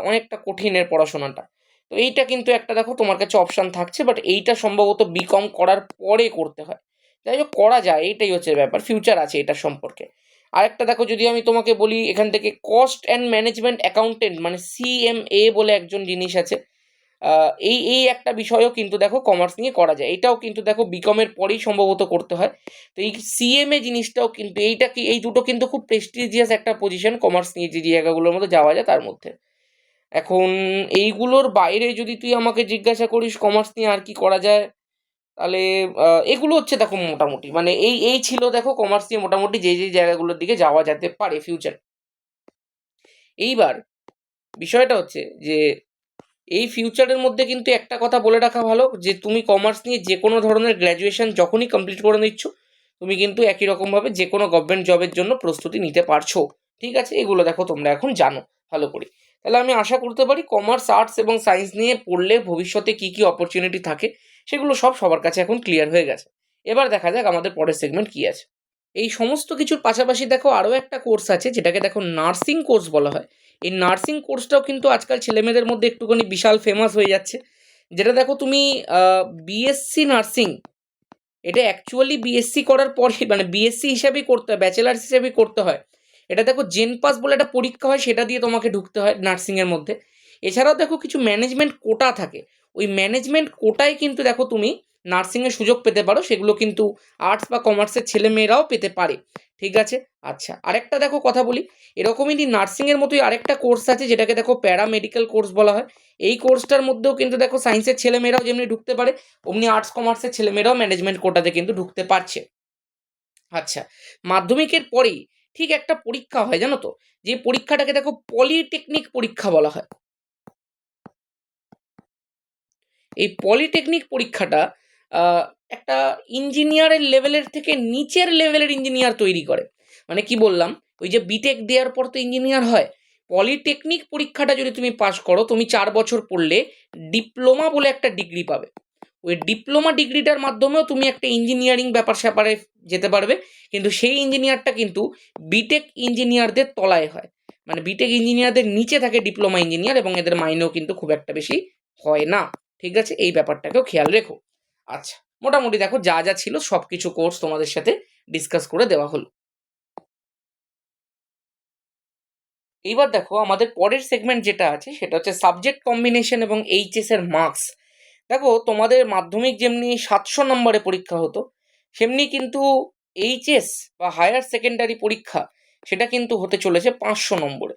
অনেকটা কঠিনের পড়াশোনাটা। তো এইটা কিন্তু একটা দেখো তোমার কাছে অপশান থাকছে, বাট এইটা সম্ভবত বিকম করার পরে করতে হয়। যাই হোক, করা যায়, এইটাই হচ্ছে ব্যাপার, ফিউচার আছে এটার সম্পর্কে। আরেকটা দেখো, যদি আমি তোমাকে বলি এখান থেকে কস্ট অ্যান্ড ম্যানেজমেন্ট অ্যাকাউন্টেন্ট মানে CMA বলে একজন জিনিস আছে, এই এই একটা বিষয়ও কিন্তু দেখো কমার্স নিয়ে করা যায়, এটাও কিন্তু দেখো বিকমের পরেই সম্ভবত করতে হয়। তো এই CMA জিনিসটাও কিন্তু এই দুটো কিন্তু খুব প্রেস্টিজিয়াস একটা পজিশন কমার্স নিয়ে যে জায়গাগুলোর মধ্যে যাওয়া যায় তার মধ্যে। এখন এইগুলোর বাইরে যদি তুই আমাকে জিজ্ঞাসা করিস কমার্স নিয়ে আর কি করা যায়, তাহলে এগুলো হচ্ছে দেখো মোটামুটি, মানে এই এই ছিল দেখো কমার্স নিয়ে মোটামুটি যে যে জায়গাগুলোর দিকে যাওয়া যেতে পারে ফিউচার। এইবার বিষয়টা হচ্ছে যে এই ফিউচারের মধ্যে কিন্তু একটা কথা বলে রাখা ভালো, যে তুমি কমার্স নিয়ে যে কোনো ধরনের গ্র্যাজুয়েশন যখনই কমপ্লিট করে নিচ্ছ, তুমি কিন্তু একই রকমভাবে যে কোনো গভর্নমেন্ট জবের জন্য প্রস্তুতি নিতে পারছো। ঠিক আছে, এগুলো দেখো তোমরা এখন জানো ভালো করে। তাহলে আমি আশা করতে পারি কমার্স, আর্টস এবং সায়েন্স নিয়ে পড়লে ভবিষ্যতে কী কী অপরচুনিটি থাকে সেগুলো সবার কাছে এখন ক্লিয়ার হয়ে গেছে। এবার দেখা যাক আমাদের পরের সেগমেন্ট কী আছে। এই সমস্ত কিছুর পাশাপাশি দেখো আরও একটা কোর্স আছে, যেটাকে দেখো নার্সিং কোর্স বলা হয়। এই নার্সিং কোর্সটাও কিন্তু আজকাল ছেলেমেয়েদের মধ্যে একটুখানি বিশাল ফেমাস হয়ে যাচ্ছে। যেটা দেখো তুমি BSc নার্সিং, এটা অ্যাকচুয়ালি BSc করার পরে মানে BSc হিসাবেই করতে হয়, ব্যাচেলার্স হিসাবেই করতে হয়। এটা দেখো জেনপাস বলে একটা পরীক্ষা হয়, সেটা দিয়ে তোমাকে ঢুকতে হয় নার্সিংয়ের মধ্যে। এছাড়াও দেখো কিছু ম্যানেজমেন্ট কোটা থাকে, ওই ম্যানেজমেন্ট কোটায় কিন্তু দেখো তুমি নার্সিংয়ের সুযোগ পেতে পারো, সেগুলো কিন্তু আর্টস বা কমার্সের ছেলেমেয়েরাও পেতে পারে। ঠিক আছে, আচ্ছা আরেকটা দেখো কথা বলি, এরকমই নার্সিংয়ের মতোই আরেকটা কোর্স আছে যেটাকে দেখো প্যারামেডিক্যাল কোর্স বলা হয়। এই কোর্সটার মধ্যেও কিন্তু দেখো সায়েন্সের ছেলেমেয়েরাও যেমনি ঢুকতে পারে, অমনি আর্টস কমার্সের ছেলেমেয়েরাও ম্যানেজমেন্ট কোটাতে কিন্তু ঢুকতে পারছে। আচ্ছা, মাধ্যমিকের পরেই ঠিক একটা পরীক্ষা হয় জানো তো, যে পরীক্ষাটাকে দেখো পলিটেকনিক পরীক্ষা বলা হয়। এই পলিটেকনিক পরীক্ষাটা আহ, একটা ইঞ্জিনিয়ারের লেভেলের থেকে নিচের লেভেলের ইঞ্জিনিয়ার তৈরি করে। মানে কি বললাম, ওই যে বিটেক দেওয়ার পর তো ইঞ্জিনিয়ার হয়, পলিটেকনিক পরীক্ষাটা যদি তুমি পাশ করো, তুমি 4 বছর পড়লে ডিপ্লোমা বলে একটা ডিগ্রি পাবে। ওই ডিপ্লোমা ডিগ্রিটার মাধ্যমেও তুমি একটা ইঞ্জিনিয়ারিং ব্যাপার স্যাপারে যেতে পারবে, কিন্তু সেই ইঞ্জিনিয়ারটা কিন্তু বিটেক ইঞ্জিনিয়ারদের তলায় হয়। মানে বিটেক ইঞ্জিনিয়ারদের নিচে থাকে ডিপ্লোমা ইঞ্জিনিয়ার, এবং এদের মাইনেও কিন্তু খুব একটা বেশি হয় না। ঠিক আছে, এই ব্যাপারটাকেও খেয়াল রেখো। আচ্ছা, মোটামুটি দেখো যা যা ছিল সব কিছু কোর্স তোমাদের সাথে ডিসকাস করে দেওয়া হলো। এইবার দেখো আমাদের পরের সেগমেন্ট যেটা আছে সেটা হচ্ছে সাবজেক্ট কম্বিনেশন এবং এইচএস এর মার্কস। দেখো তোমাদের মাধ্যমিক যেমনি 700 নম্বরে পরীক্ষা হতো, সেমনি কিন্তু এইচএস বা হায়ার সেকেন্ডারি পরীক্ষা সেটা কিন্তু হতে চলেছে 500 নম্বরে।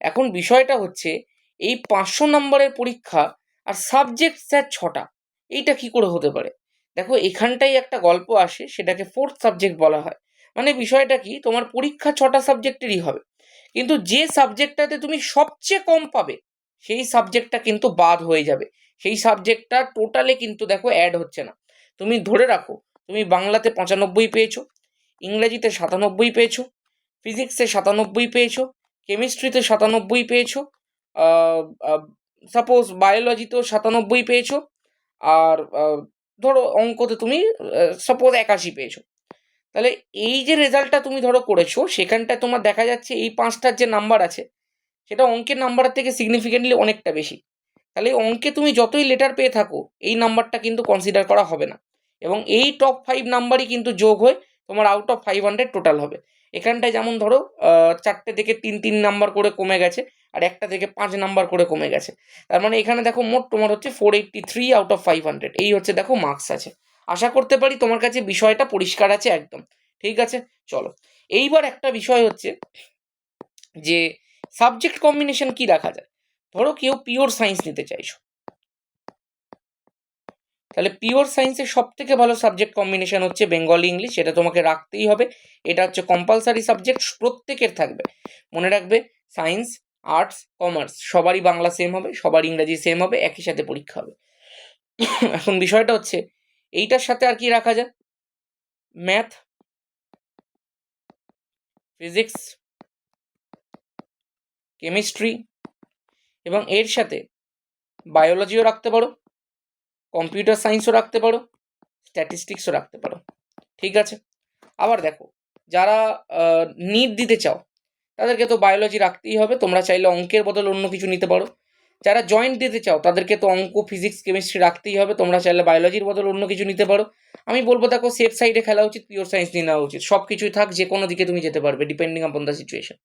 এখন বিষয়টা হচ্ছে এই 500 নম্বরের পরীক্ষা আর সাবজেক্ট স্যার 6টা, এইটা কি করে হতে পারে? দেখো এখানটাই একটা গল্প আসে, সেটাকে ফোর্থ সাবজেক্ট বলা হয়। মানে বিষয়টা কি, তোমার পরীক্ষা 6টা সাবজেক্টেরই হবে, কিন্তু যে সাবজেক্টটাতে তুমি সবচেয়ে কম পাবে সেই সাবজেক্টটা কিন্তু বাদ হয়ে যাবে, সেই সাবজেক্টটা টোটালে কিন্তু দেখো অ্যাড হচ্ছে না। তুমি ধরে রাখো তুমি বাংলাতে 95 পেয়েছো, ইংরেজিতে 97 পেয়েছো, ফিজিক্সে 97 পেয়েছো, কেমিস্ট্রিতে 97 পেয়েছো, সাপোজ বায়োলজিতেও 97 পেয়েছো, আর ধরো অঙ্কতে তুমি সাপোজ 81 পেয়েছো। তাহলে এই যে রেজাল্টটা তুমি ধরো করেছো, সেখানটায় তোমার দেখা যাচ্ছে এই 5টার যে নাম্বার আছে সেটা অঙ্কের নাম্বারের থেকে সিগনিফিকেন্টলি অনেকটা বেশি। তাহলে অঙ্কে তুমি যতই লেটার পেয়ে থাকো এই নাম্বারটা কিন্তু কনসিডার করা হবে না, এবং এই টপ 5 নাম্বারই কিন্তু যোগ হয়ে তোমার আউট অফ 500 টোটাল হবে। এখানটায় যেমন ধরো 4টে থেকে 3 নাম্বার করে কমে গেছে, আর একটা থেকে 5 নাম্বার করে কমে গেছে। তার মানে এখানে দেখো মোট তোমার হচ্ছে 483 আউট অফ 500, এই হচ্ছে দেখো মার্কস আছে। আশা করতে পারি তোমার কাছে বিষয়টা পরিষ্কার আছে একদম। ঠিক আছে, চলো এইবার একটা বিষয় হচ্ছে যে সাবজেক্ট কম্বিনেশন কি রাখা যায়। ধরো কেউ পিওর সায়েন্স নিতে চাইছো, তাহলে পিওর সায়েন্সের সব থেকে ভালো সাবজেক্ট কম্বিনেশন হচ্ছে বেঙ্গলি ইংলিশ, এটা তোমাকে রাখতেই হবে। এটা হচ্ছে কম্পালসারি সাবজেক্ট, প্রত্যেকের থাকবে। মনে রাখবে, সায়েন্স, আর্টস, কমার্স সবারই বাংলা সেম হবে, সবার ইংরাজি সেম হবে, একই সাথে পরীক্ষা হবে। এখন বিষয়টা হচ্ছে এইটার সাথে আর কি রাখা যায়, ম্যাথ, ফিজিক্স, কেমিস্ট্রি, এবং এর সাথে বায়োলজিও রাখতে পারো, কম্পিউটার সায়েন্সও রাখতে পারো, স্ট্যাটিস্টিক্সও রাখতে পারো। ঠিক আছে, আবার দেখো যারা নিট দিতে চাও তাদেরকে তো বায়োলজি রাখতেই হবে। তোমরা চাইলে অঙ্কের বদলে অন্য কিছু নিতে পারো। যারা জয়েন্ট দিতে চাও তাদেরকে তো অঙ্ক, ফিজিক্স, কেমিস্ট্রি রাখতেই হবে। তোমরা চাইলে বায়োলজির বদলে অন্য কিছু নিতে পারো। আমি বলবো দেখো সেফ সাইডে খেলা উচিত, পিওর সায়েন্স নিয়ে নেওয়া উচিত। সব কিছুই থাক, যে কোনো দিকে তুমি যেতে পারবে ডিপেন্ডিং আপন দ্য সিচুয়েশন।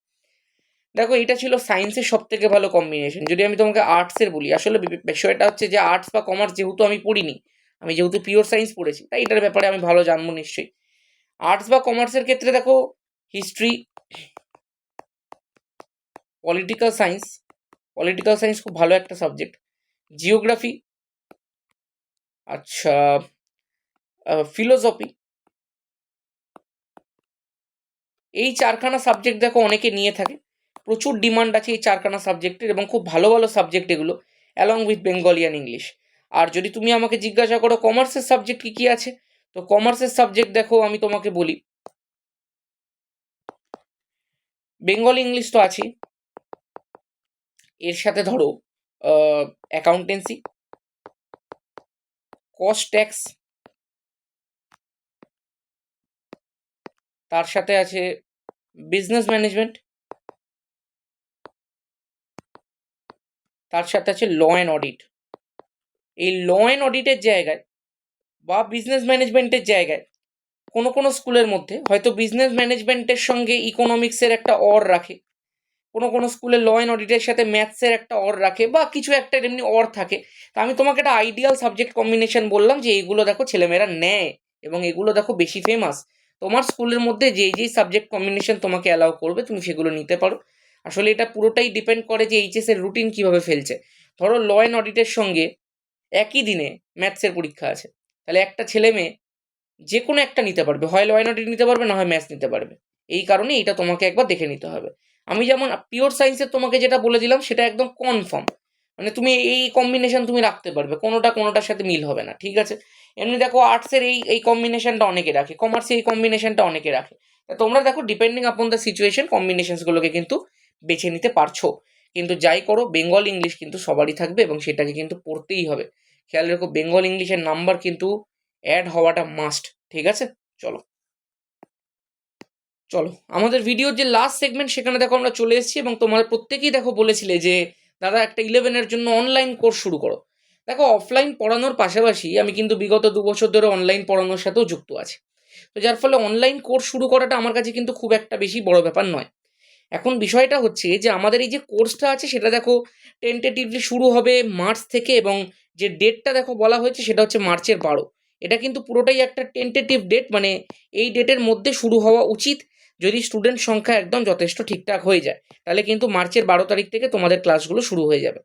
দেখো এটা ছিল সায়েন্সের সব থেকে ভালো কম্বিনেশন। যদি আমি তোমাকে আর্টসের বলি, আসলে বিষয়টা হচ্ছে যে আর্টস বা কমার্স যেহেতু আমি পড়িনি, আমি যেহেতু পিওর সায়েন্স পড়েছি, তাই এটার ব্যাপারে আমি ভালো জানবো নিশ্চয়ই। আর্টস বা কমার্সের ক্ষেত্রে দেখো হিস্ট্রি, পলিটিক্যাল সায়েন্স খুব ভালো একটা সাবজেক্ট, জিওগ্রাফি, আচ্ছা, ফিলোসফি, এই চারখানা সাবজেক্ট দেখো অনেকে নিয়ে থাকে। প্রচুর ডিমান্ড আছে এই চারখানা সাবজেক্টের এবং খুব ভালো ভালো সাবজেক্ট এগুলো, along with Bengali and English. আর যদি তুমি আমাকে জিজ্ঞাসা করো কমার্সের সাবজেক্ট কী কী আছে, তো কমার্সের সাবজেক্ট দেখো আমি তোমাকে বলি, বেঙ্গলি ইংলিশ তো আছেই, এর সাথে ধরো অ্যাকাউন্টেন্সি, কস্ট ট্যাক্স, তার সাথে আছে বিজনেস ম্যানেজমেন্ট, তার সাথে আছে ল অ্যান্ড অডিট। এই ল অ্যান্ড অডিটের জায়গায় বা বিজনেস ম্যানেজমেন্টের জায়গায় কোনো কোনো স্কুলের মধ্যে হয়তো বিজনেস ম্যানেজমেন্টের সঙ্গে ইকোনমিক্সের একটা অর রাখে, কোনো কোনো স্কুলে ল অ্যান্ড অডিটের সাথে ম্যাথসের একটা অর রাখে, বা কিছু একটা এমনি অর থাকে। তো আমি তোমাকে একটা আইডিয়াল সাবজেক্ট কম্বিনেশন বললাম যে এইগুলো দেখো ছেলেমেয়েরা নেয় এবং এগুলো দেখো বেশি ফেমাস। তোমার স্কুলের মধ্যে যেই যেই সাবজেক্ট কম্বিনেশন তোমাকে অ্যালাউ করবে তুমি সেগুলো নিতে পারো। আসলে এটা পুরোটাই ডিপেন্ড করে যে এইচএসের রুটিন কীভাবে ফেলছে। ধরো ল অ্যান্ড অডিটের সঙ্গে একই দিনে ম্যাথসের পরীক্ষা আছে, তাহলে একটা ছেলে মেয়ে যে কোনো একটা নিতে পারবে, হয় ল অ্যান্ড অডিট নিতে পারবে, না হয় ম্যাথস নিতে পারবে। এই কারণে এটা তোমাকে একবার দেখে নিতে হবে। আমি যেমন পিওর সায়েন্সের তোমাকে যেটা বলে দিলাম সেটা একদম কনফার্ম, মানে তুমি এই কম্বিনেশন তুমি রাখতে পারবে, কোনোটার সাথে মিল হবে না, ঠিক আছে। এমনি দেখো আর্টসের এই কম্বিনেশনটা অনেকে রাখে, কমার্সে এই কম্বিনেশনটা অনেকে রাখে। তা তোমরা দেখো ডিপেন্ডিং আপন দ্য সিচুয়েশন কম্বিনেশনসগুলোকে কিন্তু বেছে নিতে পারছো। কিন্তু যাই করো বেঙ্গল ইংলিশ কিন্তু সবারই থাকবে এবং সেটাকে কিন্তু পড়তেই হবে। খেয়াল রেখো বেঙ্গল ইংলিশের নাম্বার কিন্তু অ্যাড হওয়াটা মাস্ট, ঠিক আছে। চলো চলো আমাদের ভিডিওর যে লাস্ট সেগমেন্ট সেখানে দেখো আমরা চলে এসেছি এবং তোমাদের প্রত্যেকেই দেখো বলেছিলে যে দাদা একটা 11-এর জন্য অনলাইন কোর্স শুরু করো। দেখো অফলাইন পড়ানোর পাশাপাশি আমি কিন্তু বিগত 2 বছর ধরে অনলাইন পড়ানোর সাথেও যুক্ত আছি। তো যার ফলে অনলাইন কোর্স শুরু করাটা আমার কাছে কিন্তু খুব একটা বেশি বড় ব্যাপার নয়। এখন বিষয়টা হচ্ছে যে আমাদের এই যে কোর্সটা আছে সেটা দেখো টেন্টেটিভলি শুরু হবে মার্চ থেকে, এবং যে ডেটটা দেখো বলা হয়েছে সেটা হচ্ছে মার্চের 12। এটা কিন্তু পুরোটাই একটা টেন্টেটিভ ডেট, মানে এই ডেটের মধ্যে শুরু হওয়া উচিত যদি স্টুডেন্ট সংখ্যা একদম যথেষ্ট ঠিকঠাক হয়ে যায়, তাহলে কিন্তু মার্চের 12 তারিখ থেকে তোমাদের ক্লাসগুলো শুরু হয়ে যাবে।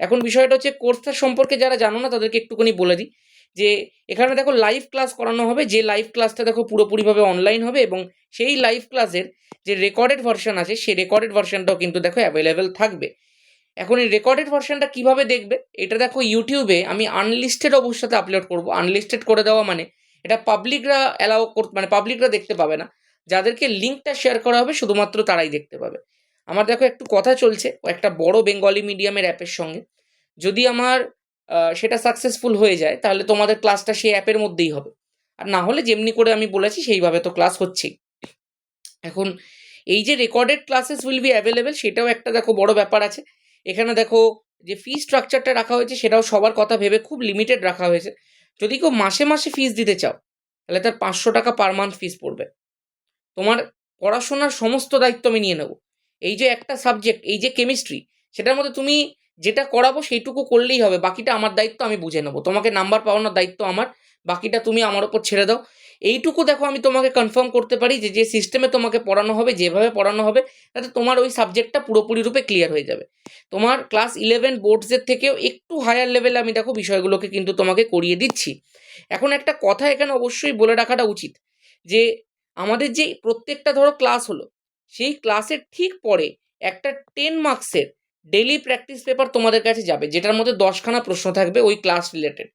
এখন বিষয়টা হচ্ছে কোর্সটার সম্পর্কে যারা জানো না তাদেরকে একটুখানি বলে দিই যে এখানে দেখো লাইভ ক্লাস করানো হবে, যে লাইভ ক্লাসটা দেখো পুরোপুরিভাবে অনলাইন হবে এবং সেই লাইভ ক্লাসের যে রেকর্ডেড ভার্সন আছে সেই রেকর্ডেড ভার্সনটাও কিন্তু দেখো অ্যাভেলেবেল থাকবে। এখন এই রেকর্ডেড ভার্সনটা কিভাবে দেখবে, এটা দেখো ইউটিউবে আমি আনলিস্টেড অবস্থাতে আপলোড করব। আনলিস্টেড করে দেওয়া মানে এটা পাবলিকরা অ্যালাউ করতে, মানে পাবলিকরা দেখতে পাবে না, যাদেরকে লিঙ্কটা শেয়ার করা হবে শুধুমাত্র তারাই দেখতে পাবে। আমার দেখো একটু কথা চলছে একটা বড় বেঙ্গলি মিডিয়ামের অ্যাপের সঙ্গে, যদি আমার সেটা সাকসেসফুল হয়ে যায় তাহলে তোমাদের ক্লাসটা সেই অ্যাপের মধ্যেই হবে, আর না হলে যেমনি করে আমি বলেছি সেইভাবে তো ক্লাস হচ্ছেই। এখন এই যে recorded classes will be available সেটাও একটা দেখো বড় ব্যাপার আছে। এখানে দেখো যে ফি স্ট্রাকচারটা রাখা হয়েছে সেটাও সবার কথা ভেবে খুব লিমিটেড রাখা হয়েছে। যদি কেউ মাসে মাসে ফিস দিতে চাও তাহলে তার 500 টাকা পার মান্থ ফিস পড়বে। তোমার পড়াশোনার সমস্ত দায়িত্ব আমি নিয়ে নেব। এই যে একটা সাবজেক্ট, এই যে কেমিস্ট্রি, সেটার মধ্যে তুমি যেটা করাবো সেইটুকু করলেই হবে, বাকিটা আমার দায়িত্ব, আমি বুঝে নেবো। তোমাকে নাম্বার পাওয়ানোর দায়িত্ব আমার, বাকিটা তুমি আমার ওপর ছেড়ে দাও। এইটুকু দেখো আমি তোমাকে কনফার্ম করতে পারি যে যে সিস্টেমে তোমাকে পড়ানো হবে, যেভাবে পড়ানো হবে, তাতে তোমার ওই সাবজেক্টটা পুরোপুরি রূপে ক্লিয়ার হয়ে যাবে। তোমার ক্লাস 11 বোর্ডসের থেকেও একটু হায়ার লেভেলে আমি দেখো বিষয়গুলোকে কিন্তু তোমাকে করিয়ে দিচ্ছি। এখন একটা কথা এখানে অবশ্যই বলে রাখাটা উচিত যে আমাদের যে প্রত্যেকটা ধরো ক্লাস হলো, সেই ক্লাসের ঠিক পরে একটা 10 মার্কসের ডেলি প্র্যাকটিস পেপার তোমাদের কাছে যাবে, যেটার মধ্যে 10খানা প্রশ্ন থাকবে ওই ক্লাস রিলেটেড।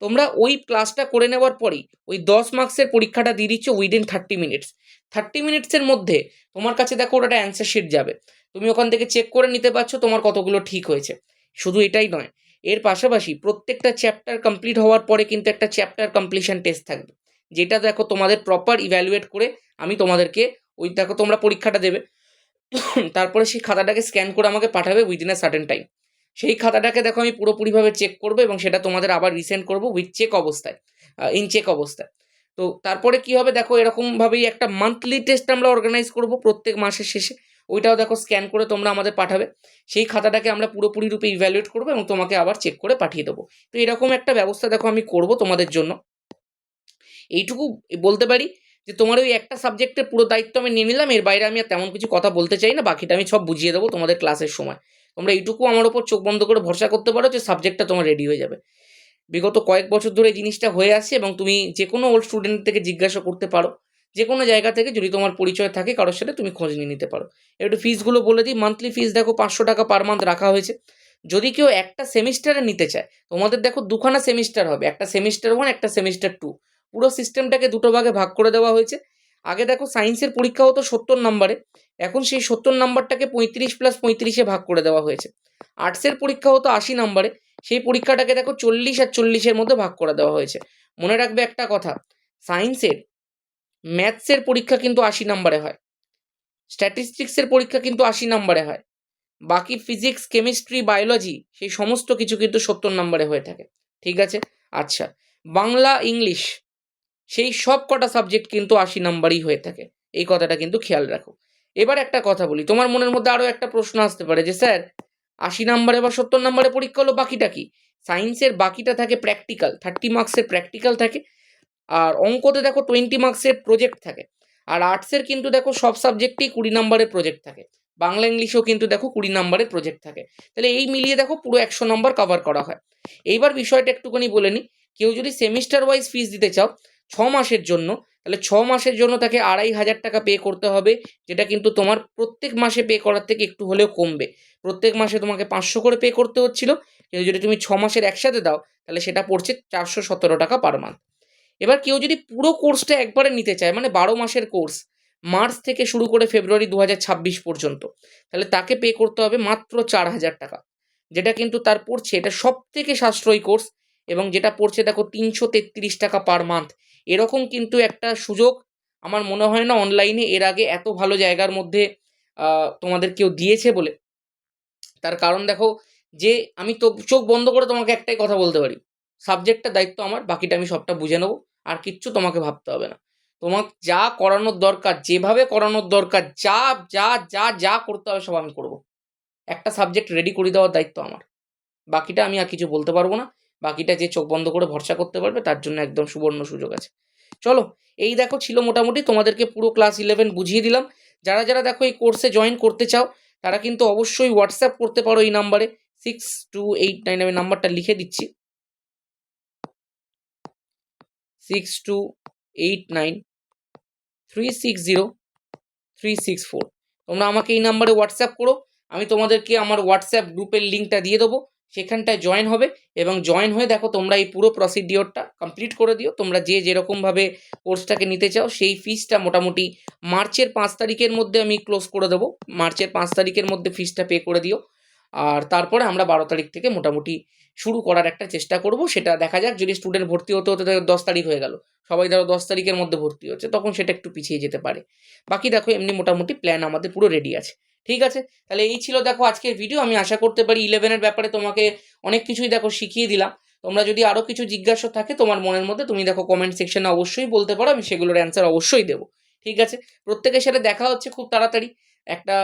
তোমরা ওই ক্লাসটা করে নেওয়ার পরেই ওই 10 মার্কসের পরীক্ষাটা দিয়ে দিচ্ছ উইদিন 30 মিনিটস। 30 মিনিটসের মধ্যে তোমার কাছে দেখো ওটা একটা অ্যান্সার শিট যাবে, তুমি ওখান থেকে চেক করে নিতে পারছো তোমার কতগুলো ঠিক হয়েছে। শুধু এটাই নয়, এর পাশাপাশি প্রত্যেকটা চ্যাপ্টার কমপ্লিট হওয়ার পরে কিন্তু একটা চ্যাপ্টার কমপ্লিশন টেস্ট থাকবে, যেটা দেখো তোমাদের প্রপার ইভ্যালুয়েট করে আমি তোমাদেরকে ওই দেখো তোমরা পরীক্ষাটা দেবে, তারপরে সেই খাতাটাকে স্ক্যান করে আমাকে পাঠাবে উইদিন আ সার্টেন টাইম। সেই খাতাটাকে দেখো আমি পুরোপুরিভাবে চেক করবো এবং সেটা তোমাদের আবার রিসেন্ড করবো উইথ চেক অবস্থায়, ইন চেক অবস্থায়। তো তারপরে কি হবে দেখো, এরকমভাবেই একটা মান্থলি টেস্ট আমরা অর্গানাইজ করবো প্রত্যেক মাসের শেষে। ওইটাও দেখো স্ক্যান করে তোমরা আমাদের পাঠাবে। সেই খাতাটাকে আমরা পুরোপুরি রূপে ইভ্যালুয়েট করবো এবং তোমাকে আবার চেক করে পাঠিয়ে দেবো। তো এরকম একটা ব্যবস্থা দেখো আমি করবো তোমাদের জন্য। এইটুকু বলতে পারি যে তোমার ওই একটা সাবজেক্টের পুরো দায়িত্ব আমি নিয়ে নিলাম, এর বাইরে আমি আর তেমন কিছু কথা বলতে চাই না, বাকিটা আমি সব বুঝিয়ে দেবো তোমাদের ক্লাসের সময়। তোমরা এইটুকু আমার ওপর চোখ বন্ধ করে ভরসা করতে পারো যে সাবজেক্টটা তোমার রেডি হয়ে যাবে। বিগত কয়েক বছর ধরে এই জিনিসটা হয়ে আসছে এবং তুমি যে কোনো ওল্ড স্টুডেন্ট থেকে জিজ্ঞাসা করতে পারো, যে কোনো জায়গা থেকে যদি তোমার পরিচয় থাকে কারোর সাথে তুমি খোঁজ নিয়ে নিতে পারো। একটু ফিসগুলো বলে দিই। মান্থলি ফিস দেখো 500 টাকা পার মান্থ রাখা হয়েছে। যদি কেউ একটা সেমিস্টারে নিতে চায়, তোমাদের দেখো দুখানা সেমিস্টার হবে, একটা সেমিস্টার 1, একটা সেমিস্টার 2। পুরো সিস্টেমটাকে দুটো ভাগে ভাগ করে দেওয়া হয়েছে। আগে দেখো সায়েন্সের পরীক্ষা হতো 70 নম্বরে, এখন সেই 70 নম্বরটাকে 35+35-এ ভাগ করে দেওয়া হয়েছে। আর্টসের পরীক্ষা হতো 80 নম্বরে, সেই পরীক্ষাটাকে দেখো 40 আর 40-এর মধ্যে ভাগ করে দেওয়া হয়েছে। মনে রাখবে একটা কথা, সায়েন্সের ম্যাথসের পরীক্ষা কিন্তু 80 নম্বরে হয়, স্ট্যাটিস্টিক্সের পরীক্ষা কিন্তু 80 নম্বরে হয়, বাকি ফিজিক্স, কেমিস্ট্রি, বায়োলজি সেই সমস্ত কিছু কিন্তু 70 নম্বরে হয়ে থাকে। ঠিক আছে? আচ্ছা, বাংলা, ইংলিশ সেই সব কটা সাবজেক্ট কিন্তু 80 নম্বরই হয়ে থাকে। এই কথাটা কিন্তু খেয়াল রাখো। এবার একটা কথা বলি, তোমার মনের মধ্যে আরও একটা প্রশ্ন আসতে পারে যে স্যার 80 নম্বরে বা 70 নম্বরে পরীক্ষা হলো, বাকিটা কি? সায়েন্সের বাকিটা থাকে প্র্যাকটিক্যাল, 30 মার্কসের প্র্যাকটিক্যাল থাকে। আর অঙ্কতে দেখো 20 মার্কসের প্রজেক্ট থাকে। আর আর্টসের কিন্তু দেখো সব সাবজেক্টেই 20 নম্বরের প্রজেক্ট থাকে। বাংলা ইংলিশেও কিন্তু দেখো 20 নম্বরের প্রজেক্ট থাকে। তাহলে এই মিলিয়ে দেখো পুরো 100 নম্বর কভার করা হয়। এইবার বিষয়টা একটুখানি বলে নিই, কেউ যদি সেমিস্টার ওয়াইজ ফিস দিতে চাও 6 মাসের জন্য, তাহলে 6 মাসের জন্য তাকে 2500 টাকা পে করতে হবে, যেটা কিন্তু তোমার প্রত্যেক মাসে পে করার থেকে একটু হলেও কমবে। প্রত্যেক মাসে তোমাকে 500 করে পে করতে হচ্ছিল, কিন্তু যদি তুমি 6 মাসের একসাথে দাও তাহলে সেটা পড়ছে 417 টাকা পার মান্থ। এবার কেউ যদি পুরো কোর্সটা একবারে নিতে চায়, মানে 12 মাসের কোর্স, মার্চ থেকে শুরু করে ফেব্রুয়ারি 2026 পর্যন্ত, তাহলে তাকে পে করতে হবে মাত্র 4000 টাকা, যেটা কিন্তু তার পড়ছে, এটা সব থেকে সাশ্রয়ী কোর্স এবং যেটা পড়ছে দেখো 333 টাকা পার মান্থ। এরকম কিন্তু একটা সুযোগ আমার মনে হয় না অনলাইনে এর আগে এত ভালো জায়গার মধ্যে তোমাদের কেউ দিয়েছে বলে। তার কারণ দেখো, যে আমি তো চোখ বন্ধ করে তোমাকে একটাই কথা বলতে পারি, সাবজেক্টটা দায়িত্ব আমার, বাকিটা আমি সবটা বুঝে নেবো, আর কিচ্ছু তোমাকে ভাবতে হবে না। তোমার যা করানোর দরকার, যেভাবে করানোর দরকার, যা যা যা যা করতে হবে সব আমি করবো। একটা সাবজেক্ট রেডি করে দেওয়ার দায়িত্ব আমার, বাকিটা আমি আর কিছু বলতে পারবো না। বাকিটা যে চোখ বন্ধ করে ভরসা করতে পারবে তার জন্য একদম সুবর্ণ সুযোগ আছে। চলো, এই দেখো ছিল মোটামুটি তোমাদেরকে পুরো ক্লাস 11 বুঝিয়ে দিলাম। যারা যারা দেখো এই কোর্সে জয়েন করতে চাও তারা কিন্তু অবশ্যই হোয়াটসঅ্যাপ করতে পারো এই নাম্বারে 6289, আমি নাম্বারটা লিখে দিচ্ছি, 6289360364। তোমরা আমাকে এই নাম্বারে হোয়াটসঅ্যাপ করো, আমি তোমাদেরকে আমার হোয়াটসঅ্যাপ গ্রুপের লিঙ্কটা দিয়ে দেবো, সেখানটায় জয়েন হবে এবং জয়েন হয়ে দেখো তোমরা এই পুরো প্রসিডিওরটা কমপ্লিট করে দিও। তোমরা যে যেরকমভাবে কোর্সটাকে নিতে চাও সেই ফিসটা মোটামুটি মার্চের 5 তারিখের মধ্যে আমি ক্লোজ করে দেবো। মার্চের 5 তারিখের মধ্যে ফিসটা পে করে দিও, আর তারপরে আমরা 12 তারিখ থেকে মোটামুটি শুরু করার একটা চেষ্টা করব। সেটা দেখা যাক, যদি স্টুডেন্ট ভর্তি হতে হতে 10 তারিখ হয়ে গেল, সবাই ধরো 10 তারিখের মধ্যে ভর্তি হচ্ছে, তখন সেটা একটু পিছিয়ে যেতে পারে। বাকি দেখো এমনি মোটামুটি প্ল্যান আমাদের পুরো রেডি আছে। ঠিক আছে, তাহলে এই ছিল দেখো আজকের ভিডিও। আমি আশা করতে পারি 11-এর ব্যাপারে তোমাকে অনেক কিছুই দেখো শিখিয়ে দিলাম। তোমরা যদি আরও কিছু জিজ্ঞাসা থাকে তোমার মনের মধ্যে, তুমি দেখো কমেন্ট সেকশনে অবশ্যই বলতে পারো, আমি সেগুলোর অ্যান্সার অবশ্যই দেবো। ঠিক আছে, প্রত্যেকের সাথে দেখা হচ্ছে খুব তাড়াতাড়ি। একটা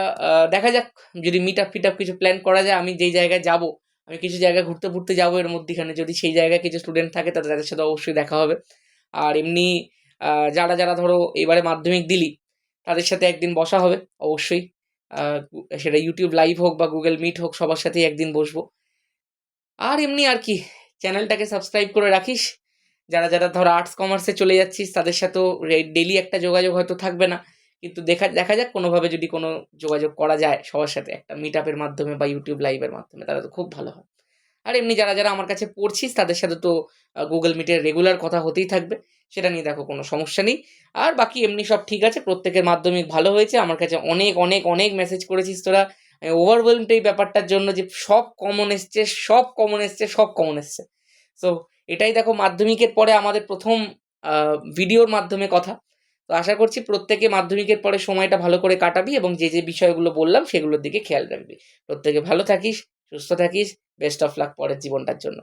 দেখা যাক, যদি মিট আপ ফিট আপ কিছু প্ল্যান করা যায়। আমি যেই জায়গায় যাব, আমি কিছু জায়গায় ঘুরতে ঘুরতে যাবো এর মধ্যেখানে, যদি সেই জায়গায় কিছু স্টুডেন্ট থাকে তাদের সাথে অবশ্যই দেখা হবে। আর এমনি যারা যারা ধরো এবারে মাধ্যমিক দিলি তাদের সাথে একদিন বসা হবে অবশ্যই। সেটা ইউটিউব লাইভ হোক বা গুগল মিট হোক, সবার সাথেই একদিন বসবো। আর এমনি আর কি, চ্যানেলটাকে সাবস্ক্রাইব করে রাখিস। যারা যারা ধর আর্টস কমার্সে চলে যাচ্ছিস তাদের সাথেও ডেলি একটা যোগাযোগ হয়তো থাকবে না, কিন্তু দেখা দেখা যাক কোনোভাবে যদি কোনো যোগাযোগ করা যায় সবার সাথে একটা মিট আপের মাধ্যমে বা ইউটিউব লাইভের মাধ্যমে, তাহলে তো খুব ভালো হয়। আর এমনি যারা যারা আমার কাছে পড়ছিস তাদের সাথে তো গুগল মিটের রেগুলার কথা হতেই থাকবে, সেটা নিয়ে দেখো কোনো সমস্যা নেই। আর বাকি এমনি সব ঠিক আছে, প্রত্যেকের মাধ্যমিক ভালো হয়েছে। আমার কাছে অনেক অনেক অনেক মেসেজ করেছিস তোরা, ওভারওয়েলমড এই ব্যাপারটার জন্য যে সব কমন এসছে, সব কমন এসছে, সব কমন এসছে। সো এটাই দেখো মাধ্যমিকের পরে আমাদের প্রথম ভিডিওর মাধ্যমে কথা। তো আশা করছি প্রত্যেকে মাধ্যমিকের পরে সময়টা ভালো করে কাটাবি এবং যে যে বিষয়গুলো বললাম সেগুলোর দিকে খেয়াল রাখবি। প্রত্যেকে ভালো থাকিস, সুস্থ থাকিস। বেস্ট অফ লাক পরের জীবনটার জন্য।